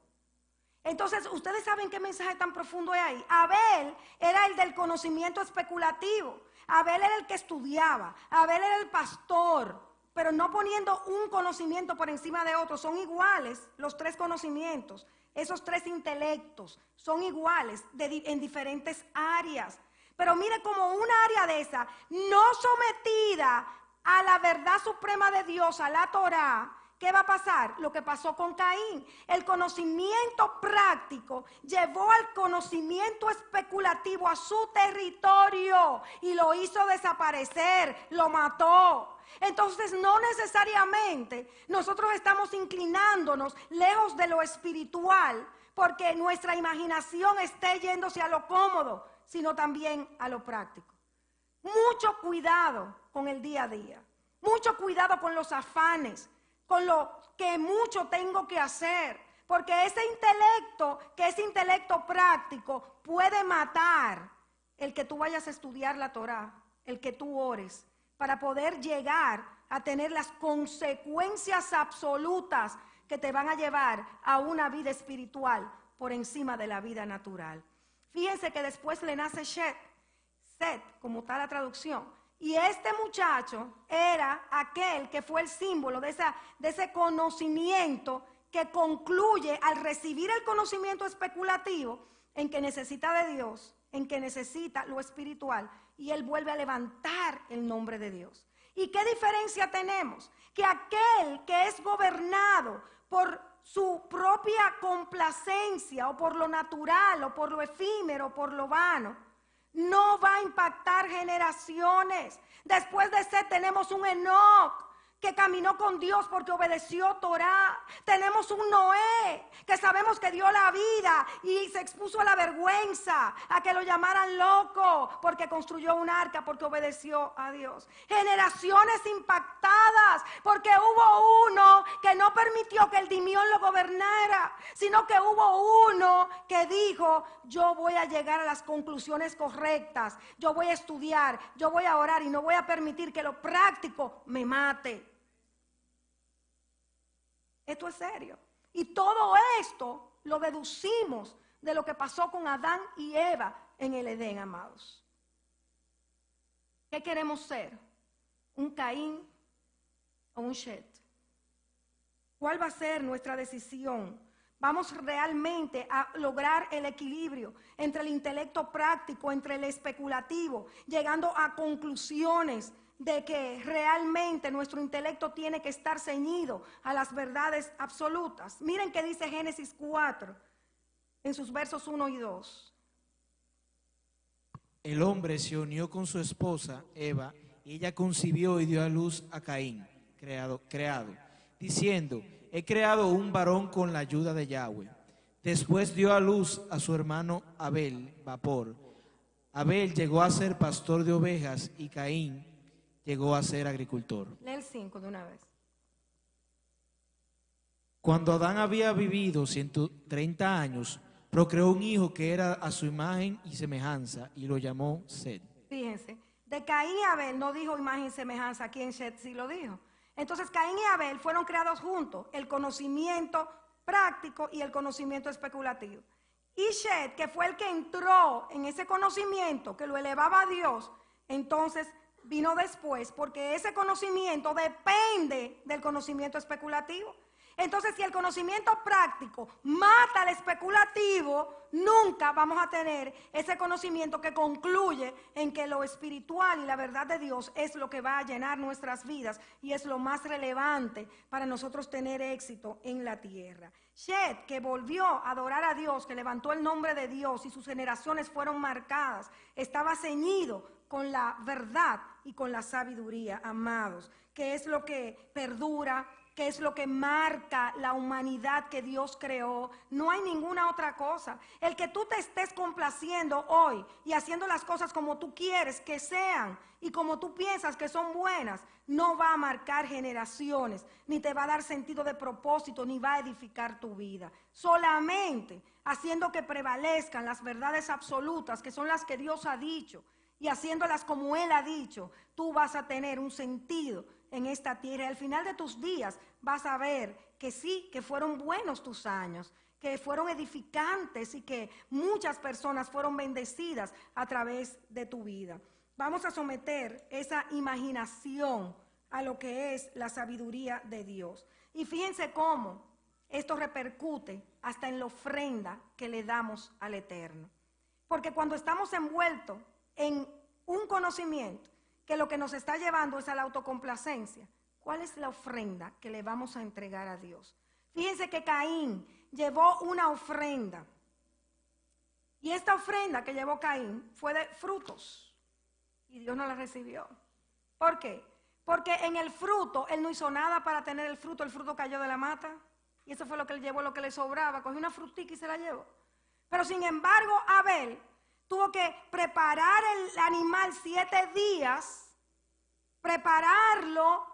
S1: Entonces, ¿ustedes saben qué mensaje tan profundo hay ahí? Abel era el del conocimiento especulativo. Abel era el que estudiaba. Abel era el pastor, pero no poniendo un conocimiento por encima de otro. Son iguales los 3 conocimientos. Esos 3 intelectos son iguales en diferentes áreas. Pero mire como una área de esa, no sometida a la verdad suprema de Dios, a la Torá, ¿qué va a pasar? Lo que pasó con Caín. El conocimiento práctico llevó al conocimiento especulativo a su territorio y lo hizo desaparecer, lo mató. Entonces no necesariamente nosotros estamos inclinándonos lejos de lo espiritual porque nuestra imaginación esté yéndose a lo cómodo, sino también a lo práctico. Mucho cuidado con el día a día, mucho cuidado con los afanes, con lo que mucho tengo que hacer, porque ese intelecto, que es intelecto práctico, puede matar el que tú vayas a estudiar la Torá, el que tú ores, para poder llegar a tener las consecuencias absolutas que te van a llevar a una vida espiritual por encima de la vida natural. Fíjense que después le nace Set, como está la traducción. Y este muchacho era aquel que fue el símbolo de ese conocimiento que concluye al recibir el conocimiento especulativo en que necesita de Dios, en que necesita lo espiritual, y él vuelve a levantar el nombre de Dios. ¿Y qué diferencia tenemos? Que aquel que es gobernado por su propia complacencia o por lo natural o por lo efímero, por lo vano, no va a impactar generaciones. Después de Set tenemos un Enoc que caminó con Dios porque obedeció Torá. Tenemos un Noé que sabemos que dio la vida y se expuso a la vergüenza, a que lo llamaran loco porque construyó un arca, porque obedeció a Dios. Generaciones impactadas porque hubo uno que no permitió que el Dimión lo gobernara, sino que hubo uno que dijo: yo voy a llegar a las conclusiones correctas, yo voy a estudiar, yo voy a orar y no voy a permitir que lo práctico me mate. Esto es serio. Y todo esto lo deducimos de lo que pasó con Adán y Eva en el Edén, amados. ¿Qué queremos ser? ¿Un Caín o un Set? ¿Cuál va a ser nuestra decisión? ¿Vamos realmente a lograr el equilibrio entre el intelecto práctico, entre el especulativo, llegando a conclusiones de que realmente nuestro intelecto tiene que estar ceñido a las verdades absolutas? Miren qué dice Génesis 4 en sus versos 1 y 2.
S2: El hombre se unió con su esposa Eva y ella concibió y dio a luz a Caín, creado, diciendo: he creado un varón con la ayuda de Yahweh. Después dio a luz a su hermano Abel, Vapor. Abel llegó a ser pastor de ovejas y Caín llegó a ser agricultor.
S1: Lee el 5 de una vez.
S2: Cuando Adán había vivido 130 años, procreó un hijo que era a su imagen y semejanza y lo llamó Set.
S1: Fíjense, de Caín y Abel no dijo imagen y semejanza, aquí en Set sí lo dijo. Entonces Caín y Abel fueron creados juntos, el conocimiento práctico y el conocimiento especulativo. Y Set, que fue el que entró en ese conocimiento, que lo elevaba a Dios, entonces vino después, porque ese conocimiento depende del conocimiento especulativo. Entonces, si el conocimiento práctico mata al especulativo, nunca vamos a tener ese conocimiento que concluye en que lo espiritual y la verdad de Dios es lo que va a llenar nuestras vidas y es lo más relevante para nosotros tener éxito en la tierra. Set, que volvió a adorar a Dios, que levantó el nombre de Dios y sus generaciones fueron marcadas, estaba ceñido con la verdad y con la sabiduría, amados, que es lo que perdura, que es lo que marca la humanidad que Dios creó. No hay ninguna otra cosa. El que tú te estés complaciendo hoy y haciendo las cosas como tú quieres que sean y como tú piensas que son buenas, no va a marcar generaciones, ni te va a dar sentido de propósito, ni va a edificar tu vida. Solamente haciendo que prevalezcan las verdades absolutas, que son las que Dios ha dicho, y haciéndolas como Él ha dicho, tú vas a tener un sentido en esta tierra. Y al final de tus días vas a ver que sí, que fueron buenos tus años, que fueron edificantes y que muchas personas fueron bendecidas a través de tu vida. Vamos a someter esa imaginación a lo que es la sabiduría de Dios. Y fíjense cómo esto repercute hasta en la ofrenda que le damos al Eterno. Porque cuando estamos envueltos en un conocimiento que lo que nos está llevando es a la autocomplacencia, ¿cuál es la ofrenda que le vamos a entregar a Dios? Fíjense que Caín llevó una ofrenda. Y esta ofrenda que llevó Caín fue de frutos. Y Dios no la recibió. ¿Por qué? Porque en el fruto, él no hizo nada para tener el fruto cayó de la mata. Y eso fue lo que él llevó, lo que le sobraba. Cogió una frutica y se la llevó. Pero sin embargo, Abel tuvo que preparar el animal 7 días, prepararlo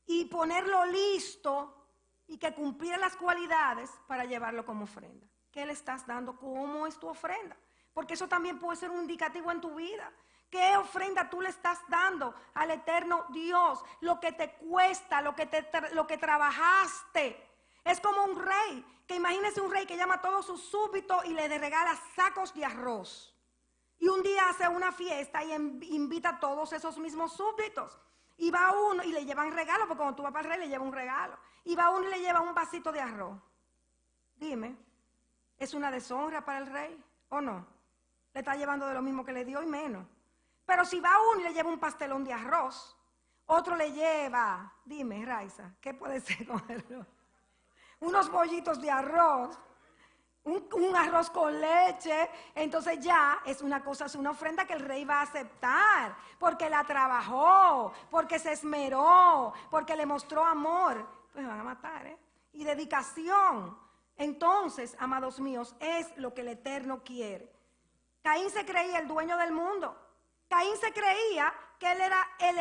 S1: y ponerlo listo y que cumpliera las cualidades para llevarlo como ofrenda. ¿Qué le estás dando? ¿Cómo es tu ofrenda? Porque eso también puede ser un indicativo en tu vida. ¿Qué ofrenda tú le estás dando al eterno Dios? Lo que te cuesta, lo que trabajaste. Es como un rey, que imagínese un rey que llama a todos sus súbditos y le regala sacos de arroz. Y un día hace una fiesta y invita a todos esos mismos súbditos. Y va uno y le llevan regalo, porque cuando tú vas para el rey le lleva un regalo. Y va uno y le lleva un vasito de arroz. Dime, ¿es una deshonra para el rey o no? Le está llevando de lo mismo que le dio y menos. Pero si va uno y le lleva un pastelón de arroz, otro le lleva, dime, Raiza, ¿qué puede ser con arroz? Unos bollitos de arroz, un arroz con leche, entonces ya es una cosa, es una ofrenda que el rey va a aceptar, porque la trabajó, porque se esmeró, porque le mostró amor. Pues van a matar, ¿eh? Y dedicación. Entonces, amados míos, es lo que el Eterno quiere. Caín se creía el dueño del mundo. Caín se creía que él era el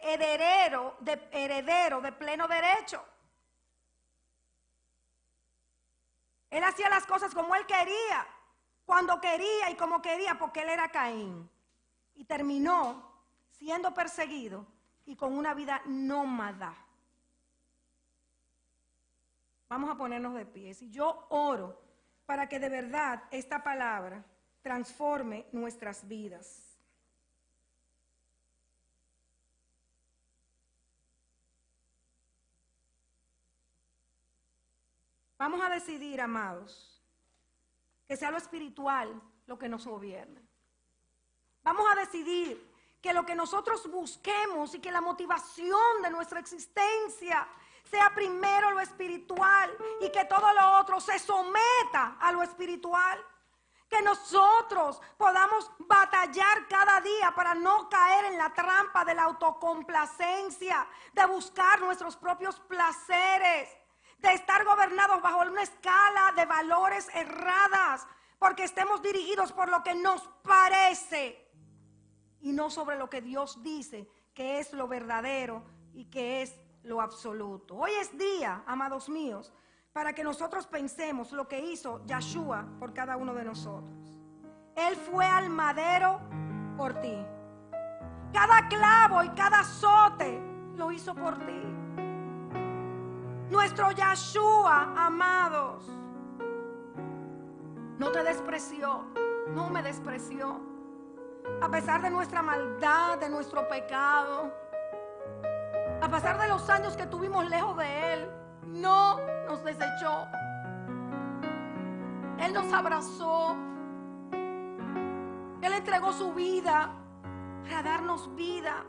S1: heredero de pleno derecho. Él hacía las cosas como él quería, cuando quería y como quería, porque él era Caín. Y terminó siendo perseguido y con una vida nómada. Vamos a ponernos de pie. Y yo oro para que de verdad esta palabra transforme nuestras vidas. Vamos a decidir, amados, que sea lo espiritual lo que nos gobierne. Vamos a decidir que lo que nosotros busquemos y que la motivación de nuestra existencia sea primero lo espiritual y que todo lo otro se someta a lo espiritual. Que nosotros podamos batallar cada día para no caer en la trampa de la autocomplacencia, de buscar nuestros propios placeres, de estar gobernados bajo una escala de valores erradas, porque estemos dirigidos por lo que nos parece y no sobre lo que Dios dice que es lo verdadero y que es lo absoluto. Hoy es día, amados míos, para que nosotros pensemos lo que hizo Yeshua por cada uno de nosotros. Él fue al madero por ti. Cada clavo y cada azote lo hizo por ti. Nuestro Yeshua, amados, no te despreció, no me despreció. A pesar de nuestra maldad, de nuestro pecado, a pesar de los años que tuvimos lejos de Él, no nos desechó. Él nos abrazó. Él entregó su vida para darnos vida,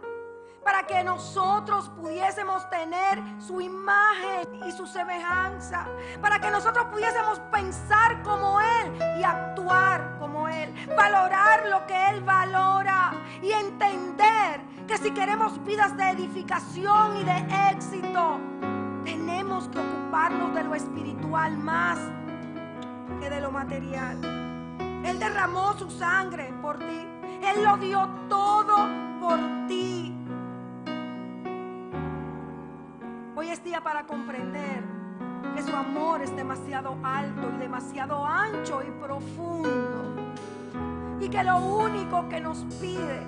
S1: para que nosotros pudiésemos tener su imagen y su semejanza, para que nosotros pudiésemos pensar como Él y actuar como Él, valorar lo que Él valora y entender que si queremos vidas de edificación y de éxito, tenemos que ocuparnos de lo espiritual más que de lo material. Él derramó su sangre por ti. Él lo dio todo por ti. Hoy es día para comprender que su amor es demasiado alto y demasiado ancho y profundo. Y que lo único que nos pide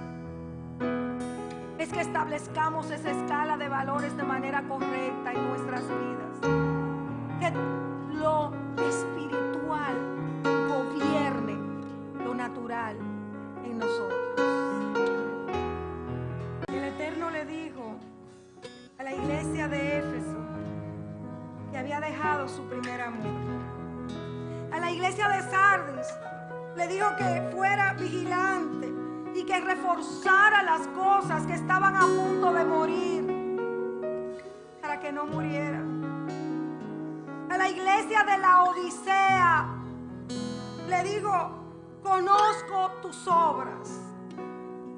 S1: es que establezcamos esa escala de valores de manera correcta en nuestras vidas. Que lo espiritual gobierne lo natural en nosotros. El Eterno le dijo a la iglesia de Éfeso que había dejado su primer amor. A la iglesia de Sardis le dijo que fuera vigilante y que reforzara las cosas que estaban a punto de morir, para que no murieran. A la iglesia de la Odisea le digo: conozco tus obras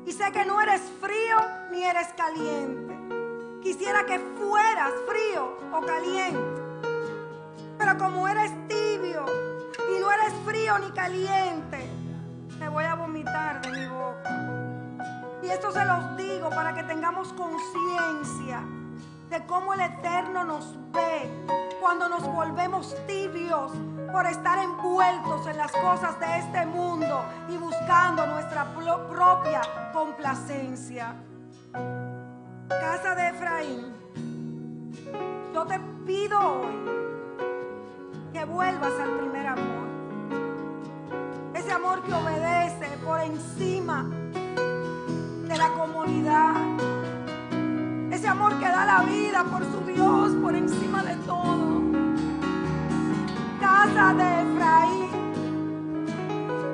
S1: y sé que no eres frío ni eres caliente. Quisiera que fueras frío o caliente, pero como eres tibio y no eres frío ni caliente, te voy a vomitar de mi boca. Y esto se los digo para que tengamos conciencia de cómo el Eterno nos ve cuando nos volvemos tibios por estar envueltos en las cosas de este mundo y buscando nuestra propia complacencia. Casa de Efraín, yo te pido hoy que vuelvas al primer amor. Ese amor que obedece por encima de la comodidad. Ese amor que da la vida por su Dios por encima de todo. Casa de Efraín,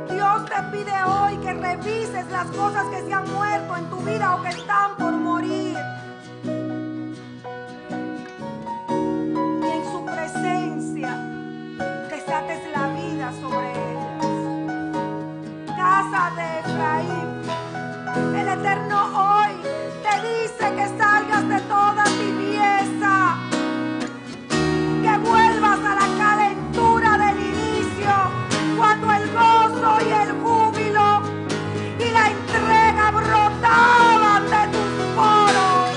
S1: Dios te pide hoy que revises las cosas que se han muerto en tu vida o que están por morir. Y en su presencia desates la vida sobre ellas. Casa de Efraín, el Eterno hoy te dice que salgas de toda tibieza, que vuelvas a la calentura del inicio, cuando el gozo y el júbilo y la entrega brotaban de tus poros,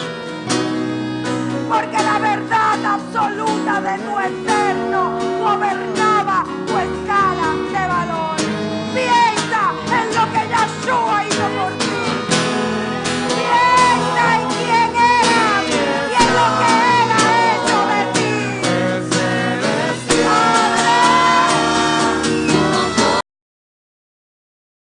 S1: porque la verdad absoluta de tu Eterno gobernaba